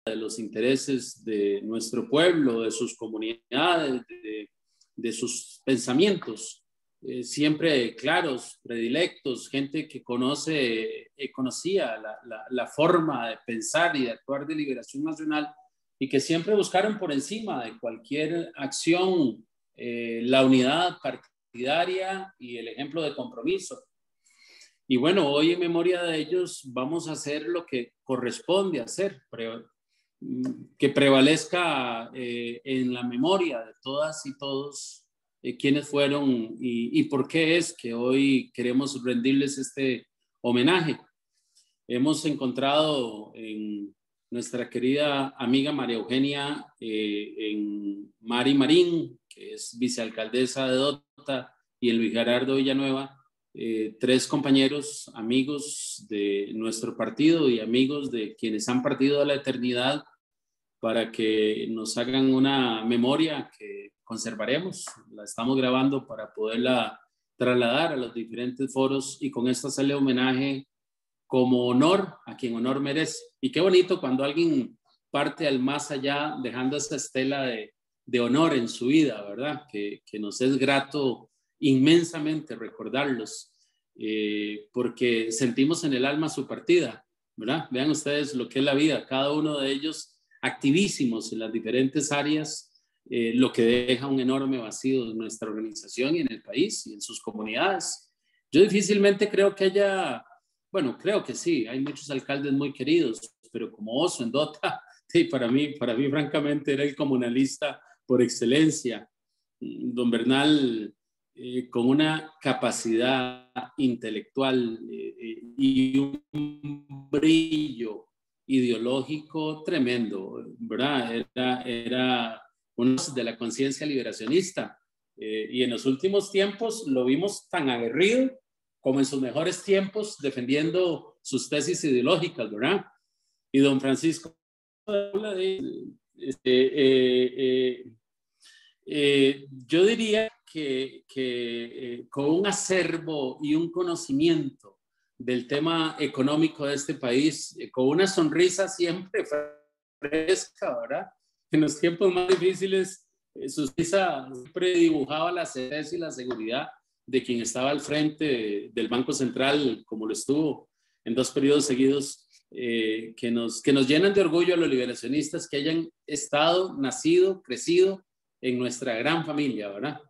de los intereses de nuestro pueblo, de sus comunidades, de sus pensamientos, siempre claros, predilectos, gente que conocía la forma de pensar y de actuar de Liberación Nacional y que siempre buscaron por encima de cualquier acción la unidad partidaria y el ejemplo de compromiso. Y bueno, hoy en memoria de ellos vamos a hacer lo que corresponde hacer, que prevalezca en la memoria de todas y todos quiénes fueron y por qué es que hoy queremos rendirles este homenaje. Hemos encontrado en nuestra querida amiga María Eugenia, en Mari Marín, que es vicealcaldesa de Dota, y en Luis Gerardo Villanueva, tres compañeros, amigos de nuestro partido y amigos de quienes han partido a la eternidad, para que nos hagan una memoria que conservaremos. La estamos grabando para poderla trasladar a los diferentes foros y con esto hacerle homenaje como honor a quien honor merece. Y qué bonito cuando alguien parte al más allá dejando esa estela de honor en su vida, ¿verdad? Que nos es grato inmensamente recordarlos, porque sentimos en el alma su partida, ¿verdad? Vean ustedes lo que es la vida, cada uno de ellos activísimos en las diferentes áreas, lo que deja un enorme vacío en nuestra organización y en el país y en sus comunidades. Yo difícilmente creo que haya, bueno, creo que sí, hay muchos alcaldes muy queridos, pero como Oso en Dota, sí, para mí francamente era el comunalista por excelencia. Don Bernal, con una capacidad intelectual y un brillo ideológico tremendo, ¿verdad? Era uno de la conciencia liberacionista, y en los últimos tiempos lo vimos tan aguerrido como en sus mejores tiempos defendiendo sus tesis ideológicas, ¿verdad? Y don Francisco habla de, yo diría que con un acervo y un conocimiento del tema económico de este país, con una sonrisa siempre fresca, ¿verdad? En los tiempos más difíciles, su sonrisa siempre dibujaba la certeza y la seguridad de quien estaba al frente del Banco Central, como lo estuvo en 2 periodos seguidos, que nos llenan de orgullo a los liberacionistas que hayan estado, nacido, crecido en nuestra gran familia, ¿verdad?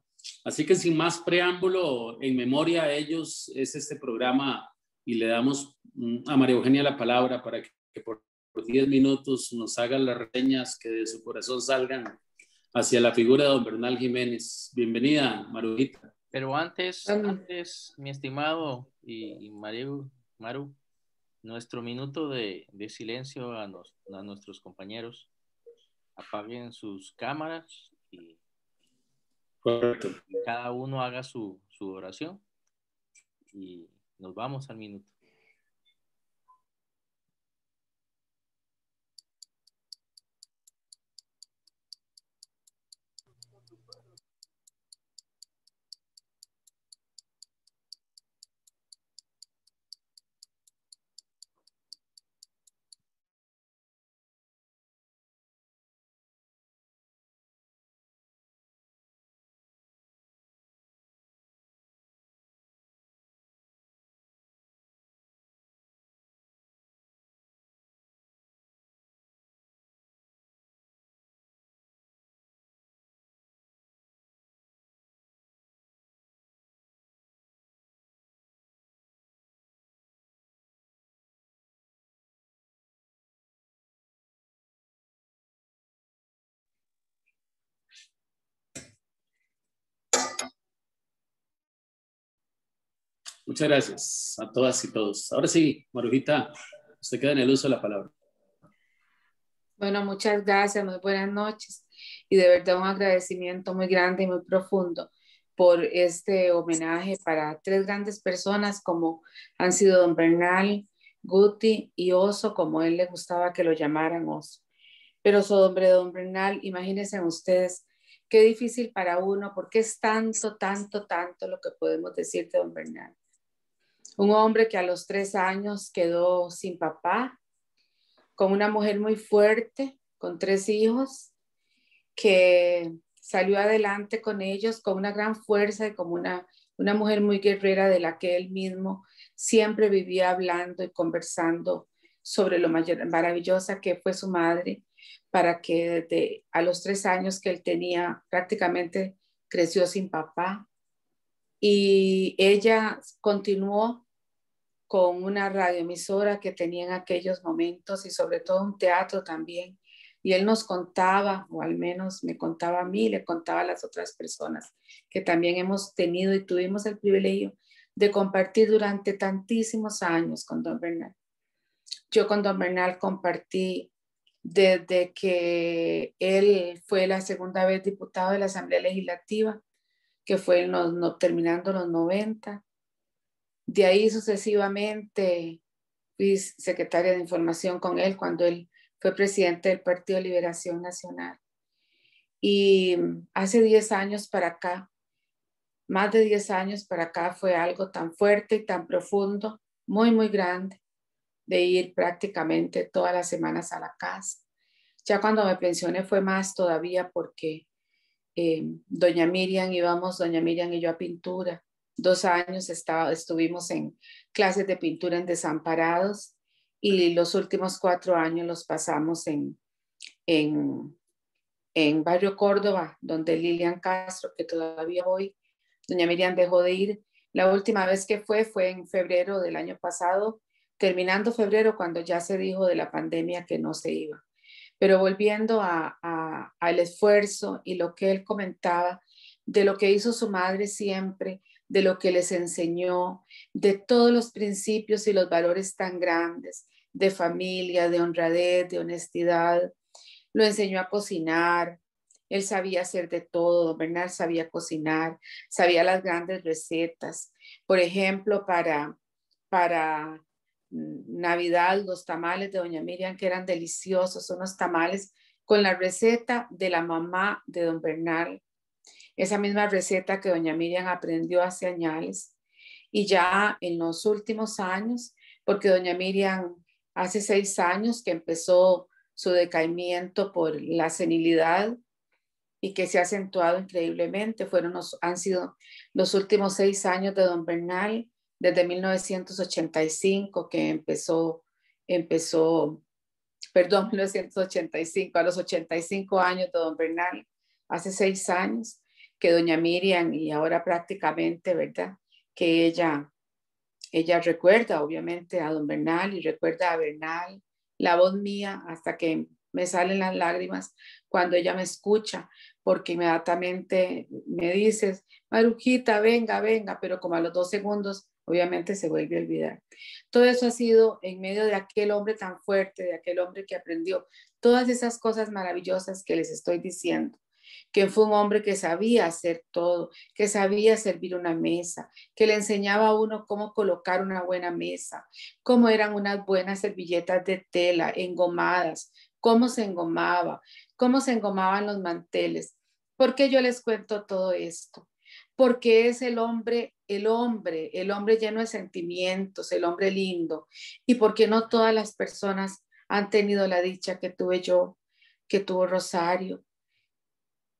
Así que sin más preámbulo, en memoria a ellos es este programa y le damos a María Eugenia la palabra para que por 10 minutos nos haga las reseñas que de su corazón salgan hacia la figura de don Bernal Jiménez. Bienvenida, Marujita. Pero antes, mi estimado y Maru, nuestro minuto de silencio a nuestros compañeros. Apaguen sus cámaras y Correcto. cada uno haga su oración y nos vamos al minuto. Muchas gracias a todas y todos. Ahora sí, Marujita, usted queda en el uso de la palabra. Bueno, muchas gracias, muy buenas noches y de verdad un agradecimiento muy grande y muy profundo por este homenaje para 3 grandes personas como han sido don Bernal, Guti y Oso, como él le gustaba que lo llamaran Oso. Pero sobre don Bernal, imagínense ustedes qué difícil para uno, porque es tanto, tanto, tanto lo que podemos decir de don Bernal. Un hombre que a los 3 años quedó sin papá, con una mujer muy fuerte, con 3 hijos, que salió adelante con ellos con una gran fuerza y como una mujer muy guerrera de la que él mismo siempre vivía hablando y conversando sobre lo maravillosa que fue su madre, para que desde a los 3 años que él tenía prácticamente creció sin papá. Y ella continuó con una radioemisora que tenía en aquellos momentos y sobre todo un teatro también. Y él nos contaba, o al menos me contaba a mí, le contaba a las otras personas que también hemos tenido y tuvimos el privilegio de compartir durante tantísimos años con don Bernal. Yo con don Bernal compartí desde que él fue la segunda vez diputado de la Asamblea Legislativa, que fue terminando los 90. De ahí sucesivamente fui secretaria de información con él cuando él fue presidente del Partido de Liberación Nacional. Y hace 10 años para acá, más de 10 años para acá, fue algo tan fuerte y tan profundo, muy, muy grande, de ir prácticamente todas las semanas a la casa. Ya cuando me pensioné fue más todavía porque doña Miriam y yo a pintura. 2 años estuvimos en clases de pintura en Desamparados y los últimos 4 años los pasamos en Barrio Córdoba, donde Lilian Castro, que todavía voy, doña Miriam dejó de ir. La última vez que fue en febrero del año pasado, terminando febrero, cuando ya se dijo de la pandemia que no se iba. Pero volviendo al esfuerzo y lo que él comentaba, de lo que hizo su madre siempre, de lo que les enseñó, de todos los principios y los valores tan grandes, de familia, de honradez, de honestidad. Lo enseñó a cocinar. Él sabía hacer de todo. Don Bernal sabía cocinar, sabía las grandes recetas. Por ejemplo, para Navidad, los tamales de doña Miriam, que eran deliciosos, unos tamales con la receta de la mamá de don Bernal, esa misma receta que doña Miriam aprendió hace años. Y ya en los últimos años, porque doña Miriam hace 6 años que empezó su decaimiento por la senilidad y que se ha acentuado increíblemente, han sido los últimos 6 años de don Bernal, desde 1985 que empezó, 1985, a los 85 años de don Bernal, hace 6 años, que doña Miriam y ahora prácticamente, ¿verdad? Que ella recuerda obviamente a don Bernal y recuerda a Bernal, la voz mía, hasta que me salen las lágrimas cuando ella me escucha, porque inmediatamente me dices, Marujita, venga, pero como a los 2 segundos, obviamente se vuelve a olvidar. Todo eso ha sido en medio de aquel hombre tan fuerte, de aquel hombre que aprendió todas esas cosas maravillosas que les estoy diciendo, que fue un hombre que sabía hacer todo, que sabía servir una mesa, que le enseñaba a uno cómo colocar una buena mesa, cómo eran unas buenas servilletas de tela engomadas, cómo se engomaban los manteles. ¿Por qué yo les cuento todo esto? Porque es el hombre lleno de sentimientos, el hombre lindo, y porque no todas las personas han tenido la dicha que tuve yo, que tuvo Rosario,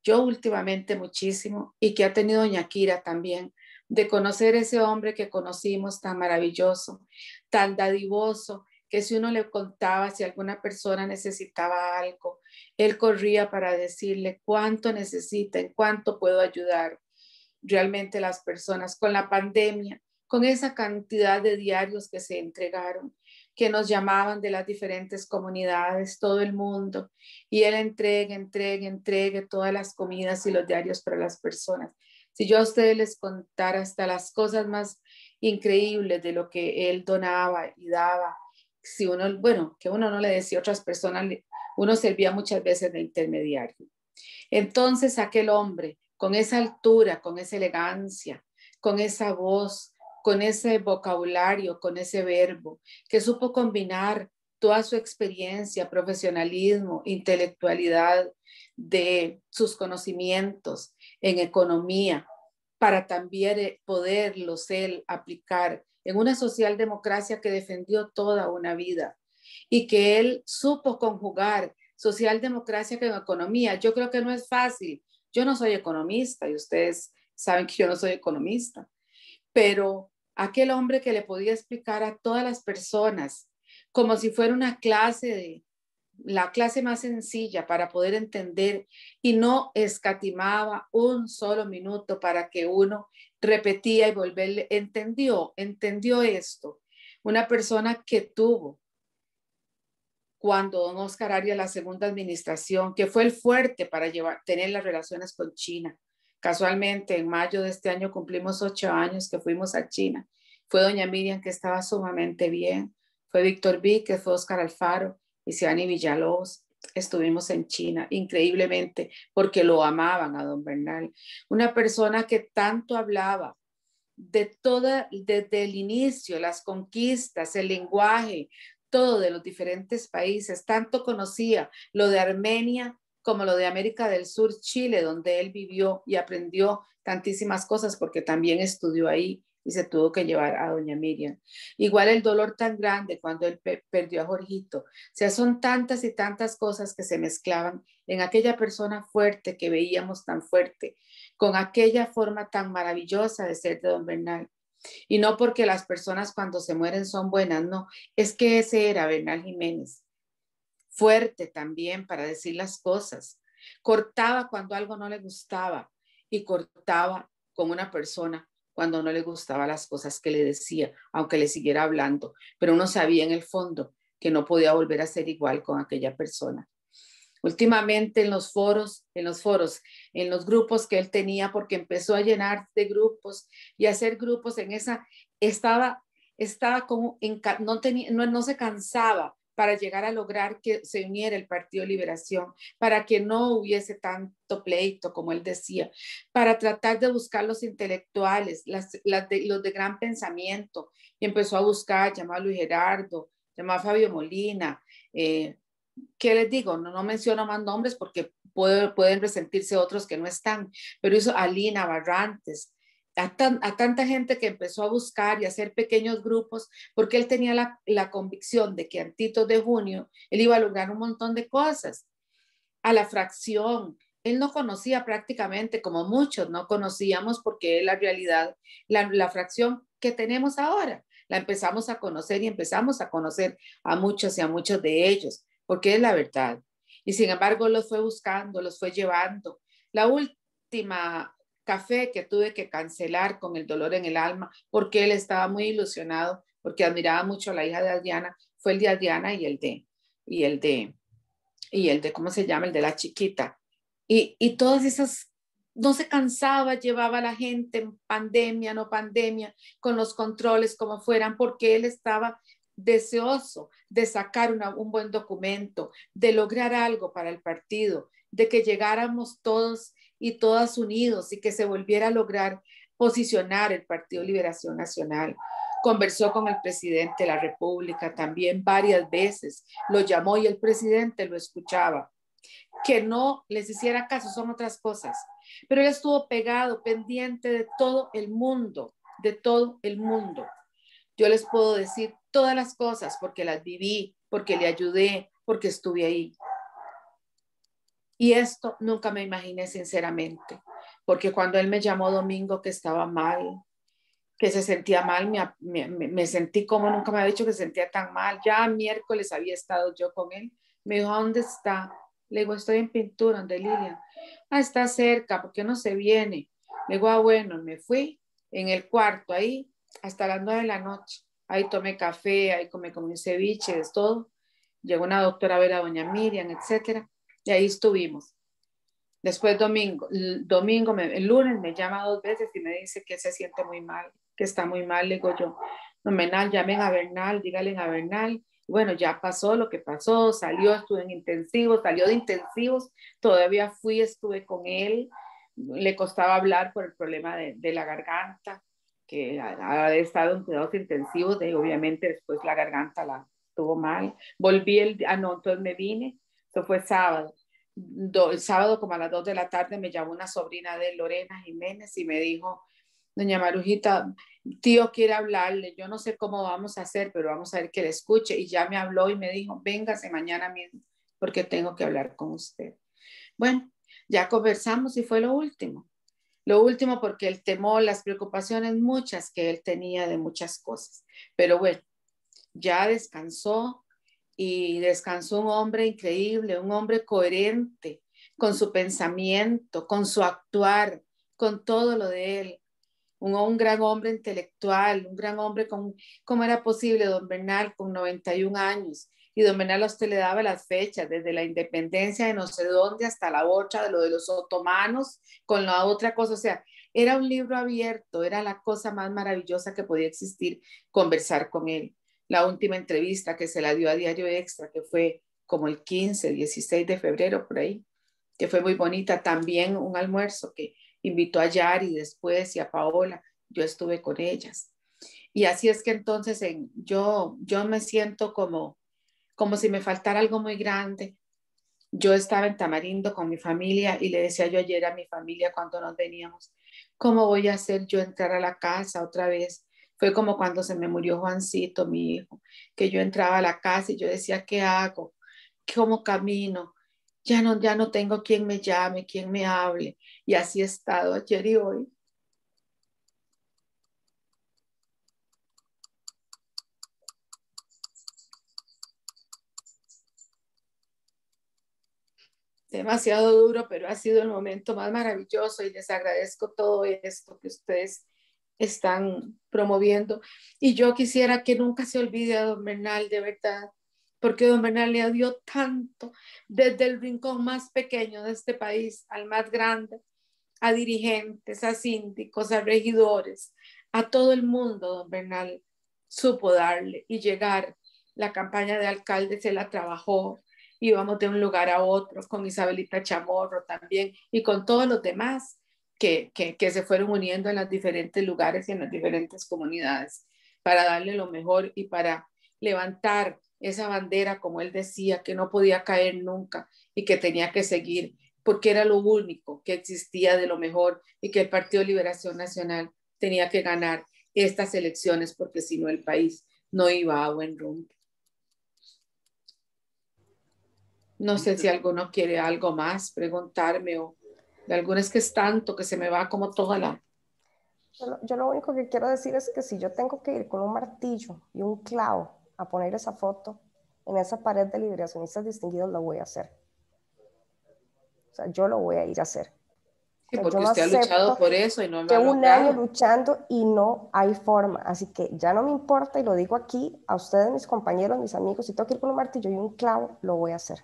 yo últimamente muchísimo, y que ha tenido doña Kira también, de conocer ese hombre que conocimos tan maravilloso, tan dadivoso, que si uno le contaba si alguna persona necesitaba algo, él corría para decirle cuánto necesita, en cuánto puedo ayudar. Realmente las personas con la pandemia, con esa cantidad de diarios que se entregaron, que nos llamaban de las diferentes comunidades, todo el mundo, y él entregue todas las comidas y los diarios para las personas. Si yo a ustedes les contara hasta las cosas más increíbles de lo que él donaba y daba, si uno, bueno, que uno no le decía a otras personas, uno servía muchas veces de intermediario. Entonces aquel hombre, con esa altura, con esa elegancia, con esa voz, con ese vocabulario, con ese verbo, que supo combinar toda su experiencia, profesionalismo, intelectualidad, de sus conocimientos en economía, para también poderlos él aplicar en una socialdemocracia que defendió toda una vida y que él supo conjugar socialdemocracia con economía. Yo creo que no es fácil. Yo no soy economista y ustedes saben que yo no soy economista, pero aquel hombre que le podía explicar a todas las personas como si fuera una clase la clase más sencilla para poder entender y no escatimaba un solo minuto para que uno repetía y volverle, entendió esto. Una persona que tuvo cuando don Oscar Arias la segunda administración, que fue el fuerte para tener las relaciones con China. Casualmente, en mayo de este año cumplimos 8 años que fuimos a China. Fue doña Miriam, que estaba sumamente bien. Fue Víctor Víquez, fue Oscar Alfaro y Ciani Villalobos. Estuvimos en China, increíblemente, porque lo amaban a don Bernal. Una persona que tanto hablaba desde el inicio, las conquistas, el lenguaje, todo de los diferentes países, tanto conocía lo de Armenia como lo de América del Sur, Chile, donde él vivió y aprendió tantísimas cosas porque también estudió ahí y se tuvo que llevar a doña Miriam. Igual el dolor tan grande cuando él perdió a Jorgito. O sea, son tantas y tantas cosas que se mezclaban en aquella persona fuerte que veíamos tan fuerte, con aquella forma tan maravillosa de ser de don Bernal. Y no porque las personas cuando se mueren son buenas, no, es que ese era Bernal Jiménez, fuerte también para decir las cosas, cortaba cuando algo no le gustaba y cortaba con una persona cuando no le gustaban las cosas que le decía, aunque le siguiera hablando, pero uno sabía en el fondo que no podía volver a ser igual con aquella persona. Últimamente en los grupos que él tenía, porque empezó a llenar de grupos y a hacer grupos en esa, estaba como, no se cansaba para llegar a lograr que se uniera el Partido Liberación, para que no hubiese tanto pleito, como él decía, para tratar de buscar los intelectuales, los de gran pensamiento, y empezó a buscar, llamó a Luis Gerardo, llamó a Fabio Molina, ¿qué les digo? No menciono más nombres porque pueden resentirse otros que no están, pero hizo a Lina Barrantes, a tanta gente que empezó a buscar y a hacer pequeños grupos, porque él tenía la convicción de que antitos de junio él iba a lograr un montón de cosas. A la fracción, él no conocía prácticamente, como muchos no conocíamos, porque es la realidad, la fracción que tenemos ahora. La empezamos a conocer y empezamos a conocer a muchos y a muchos de ellos, porque es la verdad. Y sin embargo los fue buscando, los fue llevando. La última café que tuve que cancelar con el dolor en el alma, porque él estaba muy ilusionado, porque admiraba mucho a la hija de Adriana, fue el de Adriana y el de, ¿cómo se llama? El de la chiquita. Y todas esas, no se cansaba, llevaba a la gente en pandemia, no pandemia, con los controles como fueran, porque él estaba deseoso de sacar un buen documento, de lograr algo para el partido, de que llegáramos todos y todas unidos y que se volviera a lograr posicionar el Partido Liberación Nacional. Conversó con el presidente de la República también varias veces, lo llamó y el presidente lo escuchaba. Que no les hiciera caso son otras cosas, pero él estuvo pegado, pendiente de todo el mundo, de todo el mundo. Yo les puedo decir todas las cosas porque las viví, porque le ayudé, porque estuve ahí. Y esto nunca me imaginé sinceramente, porque cuando él me llamó domingo que estaba mal, que se sentía mal, me sentí como nunca me había dicho que se sentía tan mal. Ya miércoles había estado yo con él. Me dijo, ¿dónde está? Le digo, estoy en pintura, donde Lilian. Ah, está cerca, ¿por qué no se viene? Le digo, bueno, me fui en el cuarto ahí hasta las 9 de la noche. Ahí tomé café, ahí comí ceviche, es todo. Llegó una doctora a ver a doña Miriam, etcétera. Y ahí estuvimos. Después el lunes me llama 2 veces y me dice que se siente muy mal, que está muy mal. Le digo yo, no, Bernal, llamen a Bernal, díganle a Bernal. Bueno, ya pasó lo que pasó, estuve en intensivos, salió de intensivos, todavía estuve con él, le costaba hablar por el problema de la garganta, que ha estado en cuidados intensivos, obviamente después la garganta la tuvo mal. Volví entonces me vine, eso fue sábado. El sábado como a las 2 de la tarde me llamó una sobrina de Lorena Jiménez y me dijo doña Marujita, tío quiere hablarle, yo no sé cómo vamos a hacer, pero vamos a ver que le escuche. Y ya me habló y me dijo, véngase mañana mismo, porque tengo que hablar con usted. Bueno, ya conversamos y fue lo último. Lo último porque el temor, las preocupaciones muchas que él tenía de muchas cosas. Pero bueno, ya descansó y descansó un hombre increíble, un hombre coherente con su pensamiento, con su actuar, con todo lo de él. Un gran hombre intelectual, un gran hombre con, ¿cómo era posible, don Bernal, con 91 años? Y don Bernal a usted le daba las fechas, desde la independencia de no sé dónde hasta la otra, de lo de los otomanos, con la otra cosa. O sea, era un libro abierto, era la cosa más maravillosa que podía existir, conversar con él. La última entrevista que se la dio a Diario Extra, que fue como el 15, 16 de febrero, por ahí, que fue muy bonita. También un almuerzo que invitó a Yari después y a Paola, yo estuve con ellas. Y así es que entonces yo me siento como si me faltara algo muy grande. Yo estaba en Tamarindo con mi familia y le decía yo ayer a mi familia cuando nos veníamos, ¿cómo voy a hacer yo entrar a la casa otra vez? Fue como cuando se me murió Juancito, mi hijo, que yo entraba a la casa y yo decía, ¿qué hago? ¿Cómo camino? Ya no tengo quien me llame, quien me hable. Y así he estado ayer y hoy. Demasiado duro, pero ha sido el momento más maravilloso y les agradezco todo esto que ustedes están promoviendo. Y yo quisiera que nunca se olvide a don Bernal, de verdad, porque don Bernal le dio tanto, desde el rincón más pequeño de este país al más grande, a dirigentes, a síndicos, a regidores, a todo el mundo. Don Bernal supo darle y llegar. La campaña de alcalde se la trabajó, íbamos de un lugar a otro, con Isabelita Chamorro también, y con todos los demás que se fueron uniendo en los diferentes lugares y en las diferentes comunidades para darle lo mejor y para levantar esa bandera, como él decía, que no podía caer nunca y que tenía que seguir, porque era lo único que existía de lo mejor y que el Partido de Liberación Nacional tenía que ganar estas elecciones, porque si no el país no iba a buen rumbo. No sé si alguno quiere algo más, preguntarme, o de alguno, es que es tanto que se me va como toda la... Yo lo único que quiero decir es que si yo tengo que ir con un martillo y un clavo a poner esa foto en esa pared de liberacionistas distinguidos, lo voy a hacer. O sea, yo lo voy a ir a hacer. Sí, O sea, porque yo no usted ha luchado por eso y no lo ha logrado. un año luchando y no hay forma. Así que ya no me importa, y lo digo aquí a ustedes, mis compañeros, mis amigos, si tengo que ir con un martillo y un clavo, lo voy a hacer.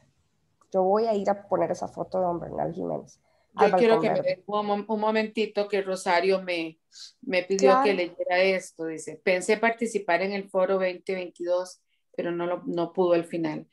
Yo voy a ir a poner esa foto de don Bernal Jiménez. Yo quiero que me den un momentito, que Rosario me pidió que leyera esto. Dice, pensé participar en el foro 2022, pero no pudo al final.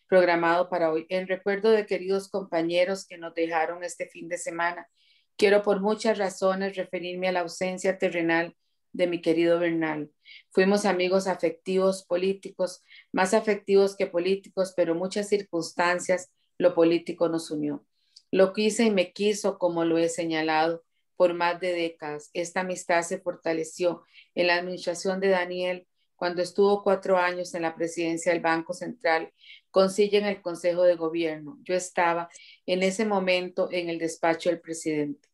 Programado para hoy. En recuerdo de queridos compañeros que nos dejaron este fin de semana, quiero por muchas razones referirme a la ausencia terrenal de mi querido Bernal. Fuimos amigos afectivos, políticos, más afectivos que políticos, pero muchas circunstancias lo político nos unió. Lo quise y me quiso, como lo he señalado, por más de décadas. Esta amistad se fortaleció en la administración de Daniel cuando estuvo 4 años en la presidencia del Banco Central, con silla en el Consejo de Gobierno. Yo estaba en ese momento en el despacho del presidente.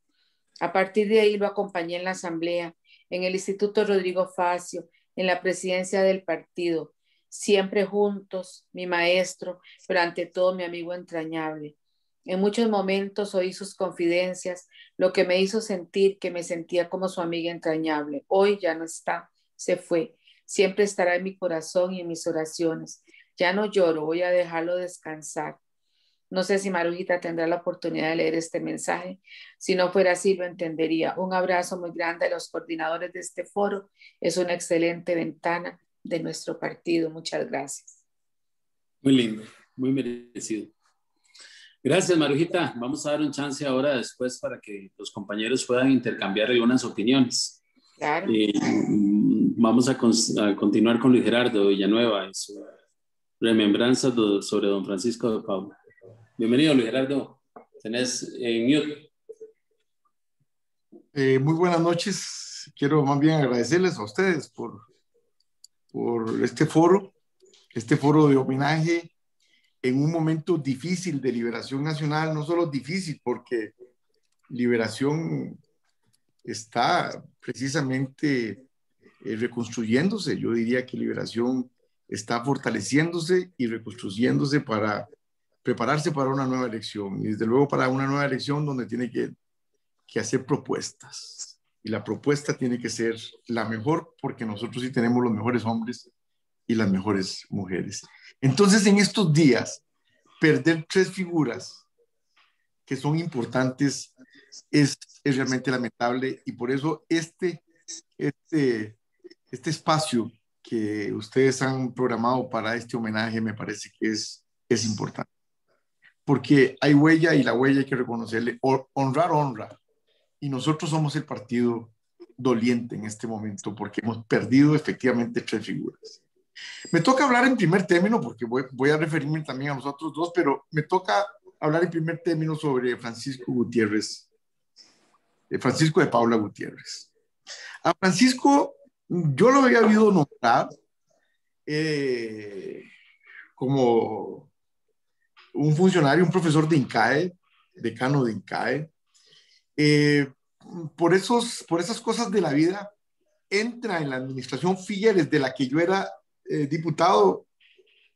A partir de ahí lo acompañé en la asamblea, en el Instituto Rodrigo Facio, en la presidencia del partido, siempre juntos, mi maestro, pero ante todo mi amigo entrañable. En muchos momentos oí sus confidencias, lo que me hizo sentir que me sentía como su amiga entrañable. Hoy ya no está, se fue. Siempre estará en mi corazón y en mis oraciones. Ya no lloro, voy a dejarlo descansar. No sé si Marujita tendrá la oportunidad de leer este mensaje. Si no fuera así, lo entendería. Un abrazo muy grande a los coordinadores de este foro. Es una excelente ventana de nuestro partido. Muchas gracias. Muy lindo, muy merecido. Gracias, Marujita. Vamos a dar un chance ahora después para que los compañeros puedan intercambiar algunas opiniones. Claro. Vamos a continuar con Luis Gerardo Villanueva y su remembranza sobre don Francisco de Paula. Bienvenido, Luis Gerardo. Tenés en mute. Muy buenas noches. quiero más bien agradecerles a ustedes por este foro de homenaje en un momento difícil de liberación nacional, no solo difícil porque Liberación está precisamente reconstruyéndose. Yo diría que Liberación está fortaleciéndose y reconstruyéndose para prepararse para una nueva elección. Y desde luego para una nueva elección donde tiene que hacer propuestas. Y la propuesta tiene que ser la mejor porque nosotros sí tenemos los mejores hombres y las mejores mujeres. Entonces, en estos días, perder 3 figuras que son importantes es realmente lamentable, y por eso este espacio que ustedes han programado para este homenaje me parece que es importante, porque hay huella y la huella hay que reconocerle. Honrar honra, y nosotros somos el partido doliente en este momento porque hemos perdido efectivamente 3 figuras. Me toca hablar en primer término porque voy a referirme también a los otros 2, pero me toca hablar en primer término sobre Francisco Gutiérrez, Francisco de Paula Gutiérrez. A Francisco yo lo había oído nombrar como un funcionario, un profesor de INCAE, decano de INCAE. Por esas cosas de la vida, entra en la administración Figueres, de la que yo era diputado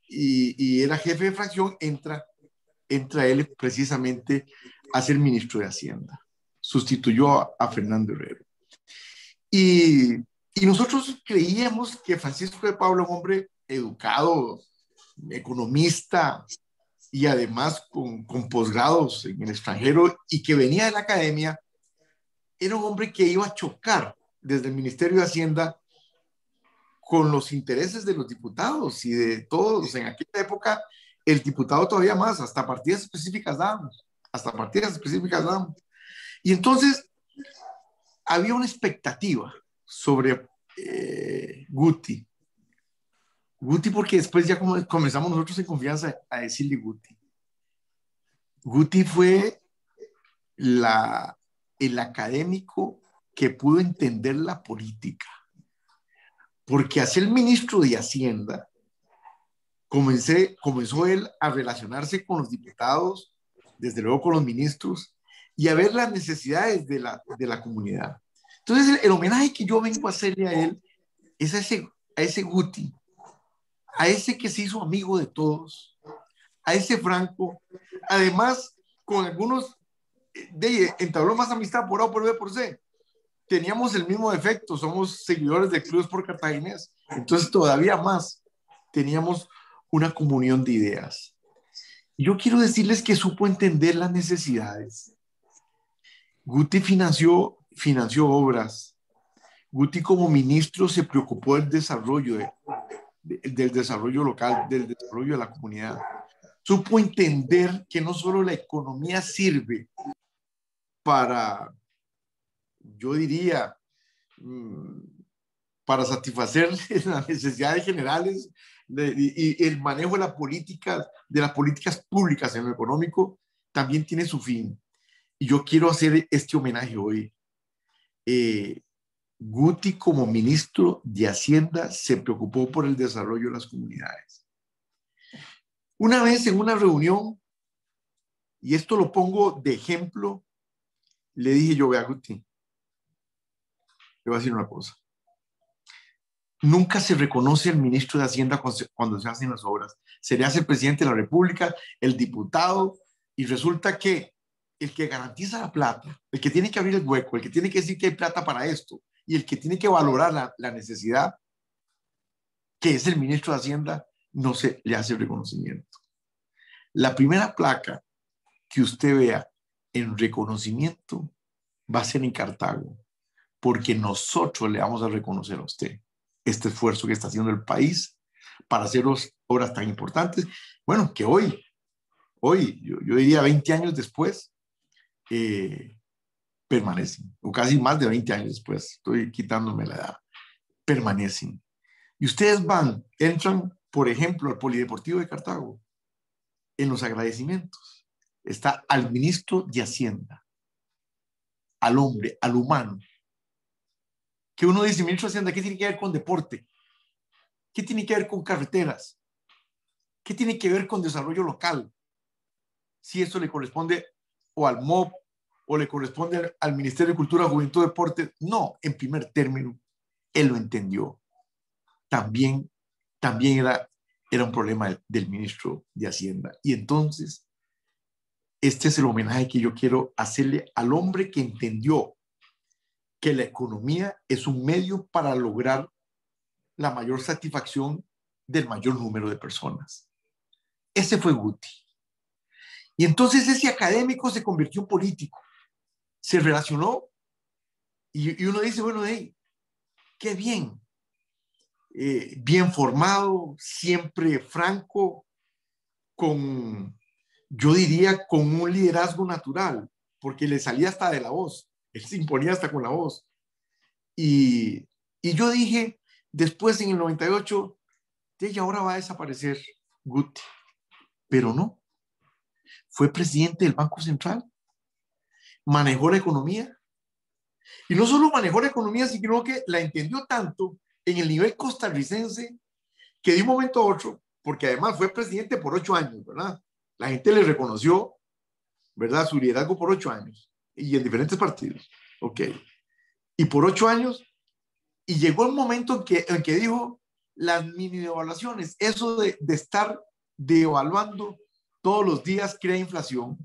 y era jefe de fracción. Entra él precisamente a ser ministro de Hacienda. Sustituyó a Fernando Herrero. Y nosotros creíamos que Francisco de Paula, un hombre educado, economista y además con posgrados en el extranjero y que venía de la academia, era un hombre que iba a chocar desde el Ministerio de Hacienda con los intereses de los diputados y de todos. En aquella época, el diputado todavía más, hasta partidas específicas dábamos. Y entonces había una expectativa sobre Guti, porque después ya comenzamos nosotros en confianza a decirle Guti. Guti fue el académico que pudo entender la política, porque a ser ministro de Hacienda comenzó él a relacionarse con los diputados, desde luego con los ministros, y a ver las necesidades de la comunidad. Entonces, el homenaje que yo vengo a hacerle a él es a ese Guti, a ese que se hizo amigo de todos, a ese Franco, además con algunos entabló más amistad por A, por B, por C. Teníamos el mismo defecto, somos seguidores de Club Sport Cartaginés, entonces todavía más teníamos una comunión de ideas. Yo quiero decirles que supo entender las necesidades. Guti financió obras. Guti como ministro se preocupó del desarrollo del desarrollo local, del desarrollo de la comunidad. Supo entender que no solo la economía sirve para, yo diría, para satisfacer las necesidades generales y el manejo de las políticas públicas en lo económico también tiene su fin. Y yo quiero hacer este homenaje hoy. Guti, como ministro de Hacienda, se preocupó por el desarrollo de las comunidades. Una vez en una reunión, y esto lo pongo de ejemplo, le dije yo: vea, Guti, le voy a decir una cosa. Nunca se reconoce al ministro de Hacienda cuando se hacen las obras. Se le hace el presidente de la República, el diputado, y resulta que el que garantiza la plata, el que tiene que abrir el hueco, el que tiene que decir que hay plata para esto, y el que tiene que valorar la necesidad, que es el ministro de Hacienda, no se le hace el reconocimiento. La primera placa que usted vea en reconocimiento va a ser en Cartago, porque nosotros le vamos a reconocer a usted este esfuerzo que está haciendo el país para hacer obras tan importantes. Bueno, que hoy yo diría 20 años después, permanecen, o casi más de 20 años después, estoy quitándome la edad, permanecen. Y ustedes entran, por ejemplo, al Polideportivo de Cartago. En los agradecimientos está al ministro de Hacienda, al hombre, al humano, que uno dice, ministro de Hacienda, ¿qué tiene que ver con deporte? ¿Qué tiene que ver con carreteras? ¿Qué tiene que ver con desarrollo local? Si esto le corresponde o al MOP o le corresponde al Ministerio de Cultura, Juventud, Deporte. No, en primer término, él lo entendió. También era un problema del ministro de Hacienda. Y entonces, este es el homenaje que yo quiero hacerle al hombre que entendió que la economía es un medio para lograr la mayor satisfacción del mayor número de personas. Ese fue Guti. Y entonces ese académico se convirtió en político, se relacionó y uno dice, bueno, hey, qué bien, bien formado, siempre franco, yo diría, con un liderazgo natural, porque le salía hasta de la voz, él se imponía hasta con la voz. Y yo dije, después en el 98, ella ahora va a desaparecer Guti, pero no, fue presidente del Banco Central, manejó la economía, y no solo manejó la economía, sino que la entendió tanto en el nivel costarricense, que de un momento a otro, porque además fue presidente por 8 años, ¿verdad? La gente le reconoció, ¿verdad?, su liderazgo por 8 años, y en diferentes partidos, ok, y por 8 años, y llegó el momento en que dijo, las mini devaluaciones, eso de estar devaluando todos los días crea inflación,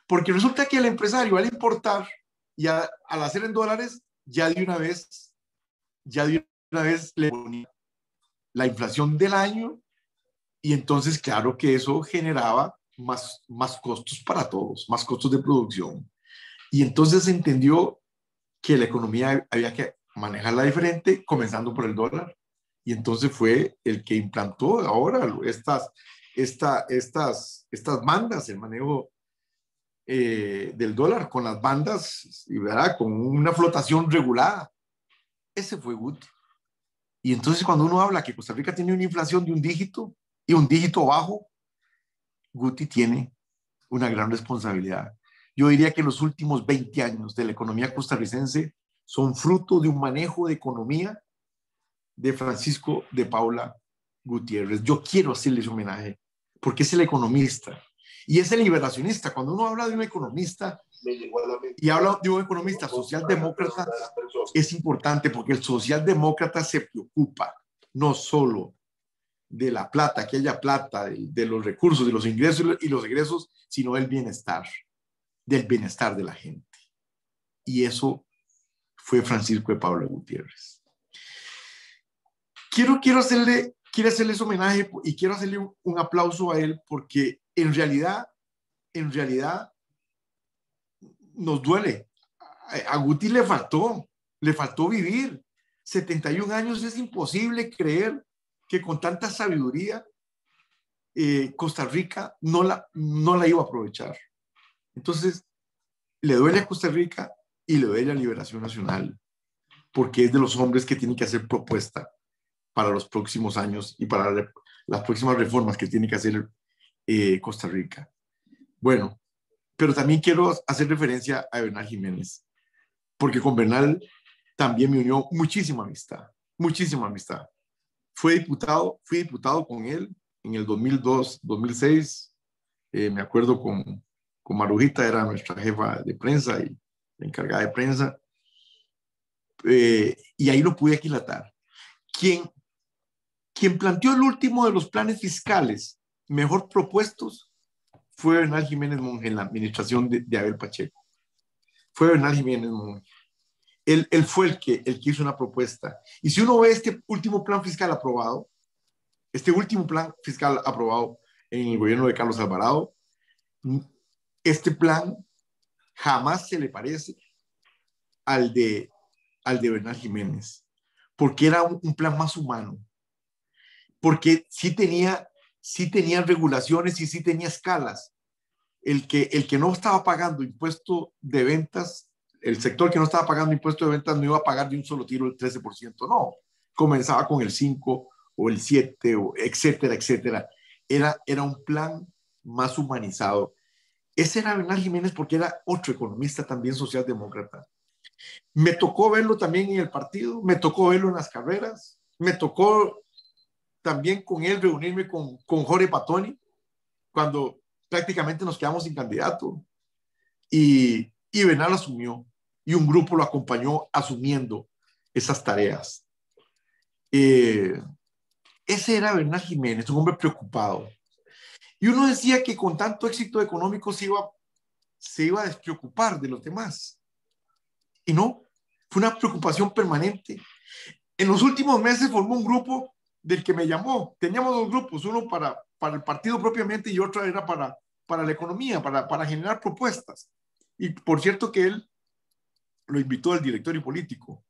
porque resulta que el empresario al importar y al hacer en dólares, ya de una vez le ponía la inflación del año, y entonces claro que eso generaba más costos para todos, más costos de producción. Y entonces se entendió que la economía había que manejarla diferente, comenzando por el dólar. Y entonces fue el que implantó ahora estas bandas, el manejo del dólar con las bandas, ¿verdad?, con una flotación regulada. Ese fue Guti. Y entonces cuando uno habla que Costa Rica tiene una inflación de un dígito y un dígito bajo, Guti tiene una gran responsabilidad. Yo diría que los últimos 20 años de la economía costarricense son fruto de un manejo de economía de Francisco de Paula Gutiérrez. Yo quiero hacerle ese homenaje porque es el economista y es el liberacionista. Cuando uno habla de un economista y habla de un economista socialdemócrata, es importante porque el socialdemócrata se preocupa no solo de la plata, que haya plata, de los recursos, de los ingresos y los egresos, sino del bienestar de la gente. Y eso fue Francisco de Paula Gutiérrez. Quiero hacerle ese homenaje y quiero hacerle un aplauso a él porque en realidad nos duele. A Guti le faltó vivir. 71 años, es imposible creer que con tanta sabiduría Costa Rica no la iba a aprovechar. Entonces, le duele a Costa Rica y le duele a Liberación Nacional, porque es de los hombres que tienen que hacer propuesta para los próximos años y para las próximas reformas que tiene que hacer Costa Rica. Bueno, pero también quiero hacer referencia a Bernal Jiménez, porque con Bernal también me unió muchísima amistad. Fui diputado con él en el 2002, 2006. Me acuerdo con Marujita, era nuestra jefa de prensa y la encargada de prensa. Y ahí lo pude aquilatar. Quien planteó el último de los planes fiscales mejor propuestos fue Bernal Jiménez Monge en la administración de Abel Pacheco. Fue Bernal Jiménez Monge. Él fue el que hizo una propuesta. Y si uno ve este último plan fiscal aprobado en el gobierno de Carlos Alvarado, este plan jamás se le parece al de Bernal Jiménez, porque era un plan más humano, porque sí tenía regulaciones y sí tenía escalas. El que no estaba pagando impuesto de ventas, el sector que no estaba pagando impuesto de ventas no iba a pagar de un solo tiro el 13%, no. Comenzaba con el 5 o el 7, etcétera, etcétera. Era un plan más humanizado. Ese era Bernal Jiménez porque era otro economista también socialdemócrata, Me tocó verlo también en el partido, me tocó verlo en las carreras, me tocó también con él reunirme con Jorge Patoni cuando prácticamente nos quedamos sin candidato y Bernal asumió y un grupo lo acompañó asumiendo esas tareas. Ese era Bernal Jiménez, un hombre preocupado. Y uno decía que con tanto éxito económico se iba a despreocupar de los demás. Y no, fue una preocupación permanente. En los últimos meses formó un grupo del que me llamó. Teníamos dos grupos, uno para el partido propiamente y otro era para la economía, para generar propuestas. Y por cierto que él lo invitó al directorio político,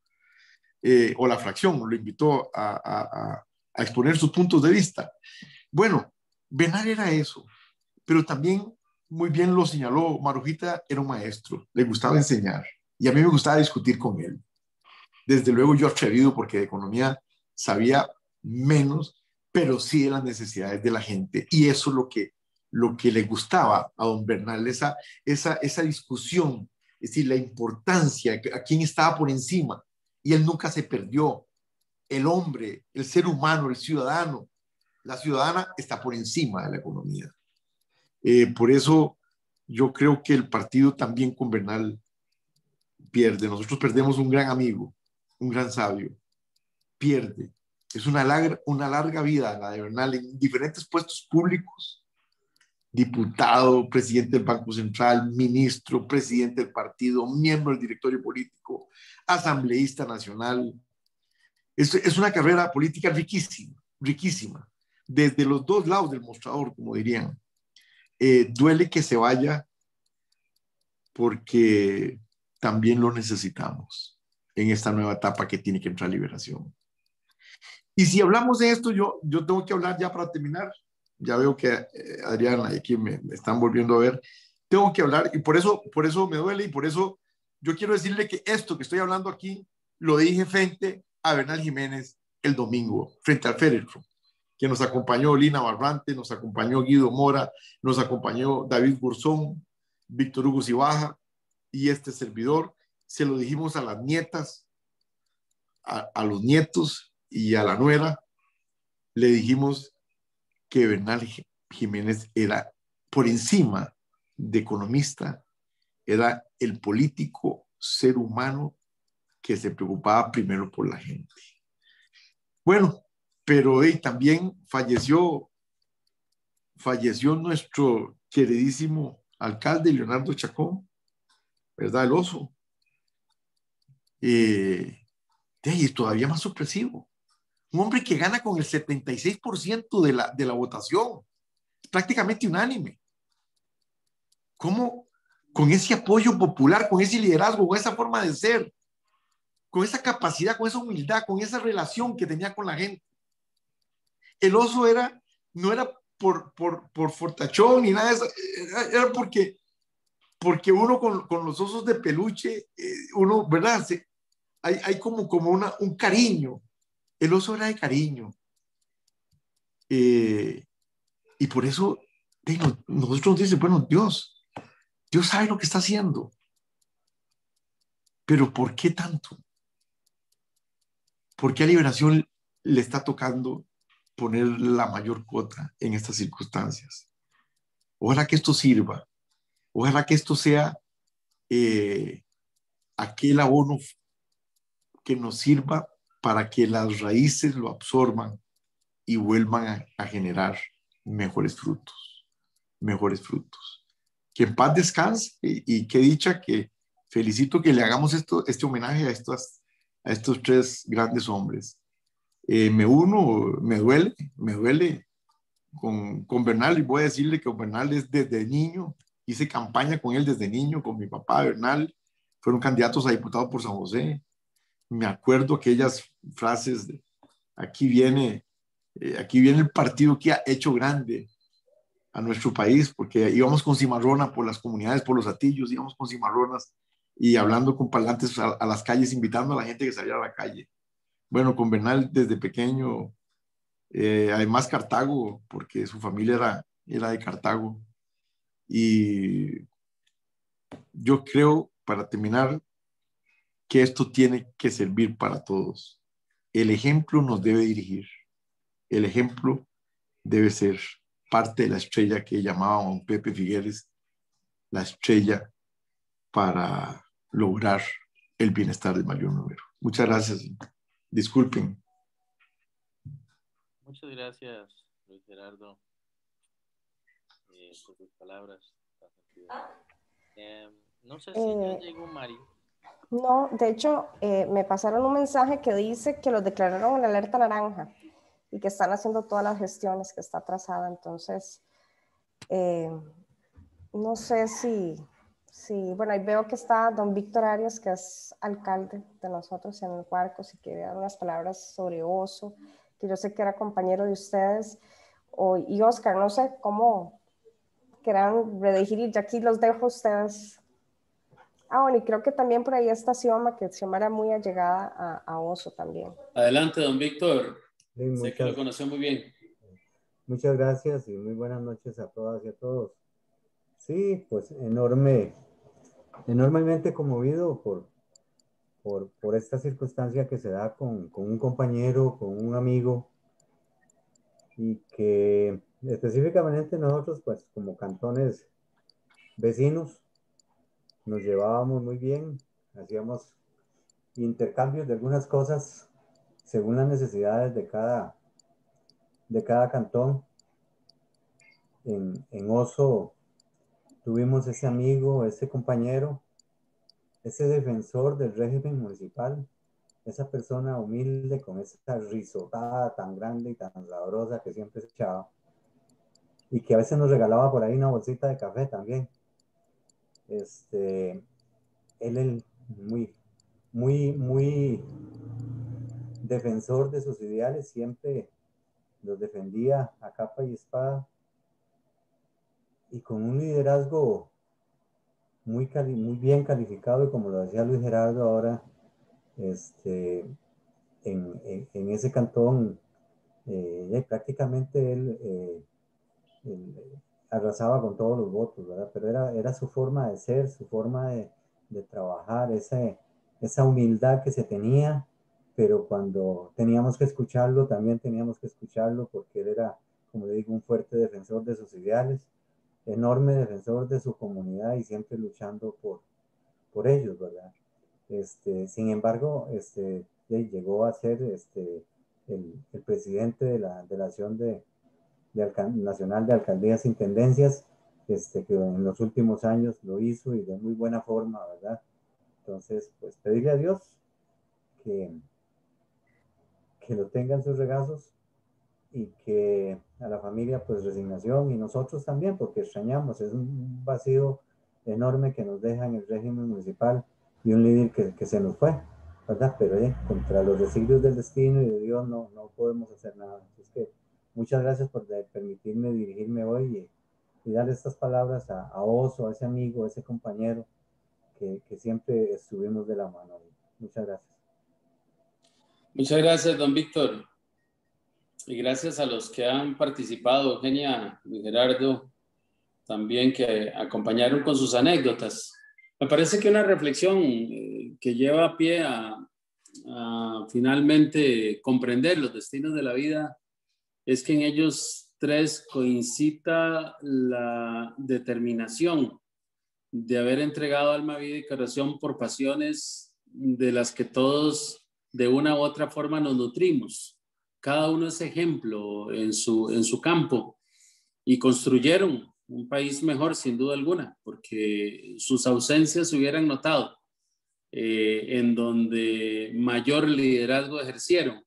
o la fracción, lo invitó a exponer sus puntos de vista. Bueno, Bernal era eso, pero también, muy bien lo señaló Marujita, era un maestro, le gustaba enseñar y a mí me gustaba discutir con él. Desde luego yo atrevido porque de economía sabía menos, pero sí de las necesidades de la gente y eso es lo que le gustaba a don Bernal, esa discusión, es decir, la importancia, a quién estaba por encima, y él nunca se perdió. El hombre, el ser humano, el ciudadano, la ciudadana está por encima de la economía. Por eso yo creo que el partido también con Bernal pierde. Nosotros perdemos un gran amigo, un gran sabio. Pierde. Es una larga vida la de Bernal en diferentes puestos públicos. Diputado, presidente del Banco Central, ministro, presidente del partido, miembro del directorio político, asambleísta nacional. Es una carrera política riquísima, riquísima, desde los dos lados del mostrador, como dirían. Duele que se vaya porque también lo necesitamos en esta nueva etapa que tiene que entrar Liberación. Y si hablamos de esto, yo tengo que hablar ya para terminar. Ya veo que Adriana y aquí me están volviendo a ver. Tengo que hablar y por eso me duele y por eso yo quiero decirle que esto que estoy hablando aquí lo dije frente a Bernal Jiménez el domingo, frente al féretro, que nos acompañó Lina Barrante, nos acompañó Guido Mora, nos acompañó David Gurzón, Víctor Hugo Cibaja y este servidor. Se lo dijimos a las nietas, a los nietos y a la nuera. Le dijimos que Bernal Jiménez era, por encima de economista, era el político ser humano que se preocupaba primero por la gente. Bueno, pero también falleció nuestro queridísimo alcalde Leonardo Chacón, ¿verdad? El oso. Y es todavía más sorpresivo. Un hombre que gana con el 76% de la votación, prácticamente unánime. ¿Cómo con ese apoyo popular, con ese liderazgo, con esa forma de ser, con esa capacidad, con esa humildad, con esa relación que tenía con la gente? El oso no era por fortachón ni nada de eso, era porque uno con los osos de peluche, uno, ¿verdad? Hay como un cariño. El oso era de cariño. Y por eso nosotros nos dicen, bueno, Dios sabe lo que está haciendo. Pero ¿por qué tanto? ¿Por qué a Liberación le está tocando poner la mayor cuota en estas circunstancias? Ojalá que esto sirva. Ojalá que esto sea aquel abono que nos sirva para que las raíces lo absorban y vuelvan a generar mejores frutos. Mejores frutos. Que en paz descanse y qué dicha que felicito que le hagamos este homenaje a estos tres grandes hombres. Me duele con Bernal y voy a decirle que Bernal es desde niño, hice campaña con él desde niño, con mi papá Bernal, fueron candidatos a diputados por San José. Me acuerdo aquellas frases de aquí viene el partido que ha hecho grande a nuestro país, porque íbamos con cimarrona por las comunidades, por los atillos, íbamos con cimarronas y hablando con parlantes a las calles, invitando a la gente que saliera a la calle. Bueno, con Bernal desde pequeño, además Cartago, porque su familia era de Cartago. Y yo creo, para terminar, que esto tiene que servir para todos. El ejemplo nos debe dirigir. El ejemplo debe ser parte de la estrella que llamaba don Pepe Figueres, la estrella para lograr el bienestar del mayor número. Muchas gracias. Disculpen. Muchas gracias, Luis Gerardo, por tus palabras. No sé si ya llegó Mari. No, de hecho, me pasaron un mensaje que dice que los declararon en alerta naranja y que están haciendo todas las gestiones, que está atrasada. Entonces, no sé si, bueno, ahí veo que está don Víctor Arias, que es alcalde de nosotros en el Guarco, si quiere dar unas palabras sobre Oso, que yo sé que era compañero de ustedes, y Oscar, no sé cómo quieran redirigir, y aquí los dejo a ustedes. Bueno, y creo que también por ahí está Xioma, que Xioma era muy allegada a Oso también. Adelante, don Víctor. Sí, sé que lo conoció muy bien. Muchas gracias y muy buenas noches a todas y a todos. Sí, pues enormemente conmovido por esta circunstancia que se da con un compañero, con un amigo, y que específicamente nosotros, pues como cantones vecinos, nos llevábamos muy bien, hacíamos intercambios de algunas cosas según las necesidades de cada cantón. En Oso tuvimos ese amigo, ese compañero, ese defensor del régimen municipal, esa persona humilde con esa risotada tan grande y tan sabrosa que siempre se echaba, y que a veces nos regalaba por ahí una bolsita de café también. Él muy defensor de sus ideales, siempre los defendía a capa y espada, y con un liderazgo muy bien calificado, y como lo decía Luis Gerardo ahora, en ese cantón, prácticamente él arrasaba con todos los votos, ¿verdad? Pero era su forma de ser, su forma de trabajar, esa humildad que se tenía, pero cuando teníamos que escucharlo, también teníamos que escucharlo, porque él era, como le digo, un fuerte defensor de sus ideales, enorme defensor de su comunidad y siempre luchando por ellos, ¿verdad? Sin embargo, llegó a ser el presidente de la Asociación Nacional de Alcaldías e Intendencias, que en los últimos años lo hizo y de muy buena forma, ¿verdad? Entonces, pues pedirle a Dios que lo tenga en sus regazos, y que a la familia pues resignación, y nosotros también, porque extrañamos, es un vacío enorme que nos deja en el régimen municipal, y un líder que se nos fue, ¿verdad? Pero contra los designios del destino y de Dios no podemos hacer nada. Así que muchas gracias por permitirme dirigirme hoy y darle estas palabras a Oso, a ese amigo, a ese compañero que siempre estuvimos de la mano. Muchas gracias. Muchas gracias, don Víctor. Y gracias a los que han participado, Eugenia, Luis Gerardo, también que acompañaron con sus anécdotas. Me parece que una reflexión que lleva a pie a finalmente comprender los destinos de la vida es que en ellos tres coincida la determinación de haber entregado alma, vida y corazón por pasiones de las que todos de una u otra forma nos nutrimos. Cada uno es ejemplo en su campo, y construyeron un país mejor sin duda alguna, porque sus ausencias se hubieran notado en donde mayor liderazgo ejercieron.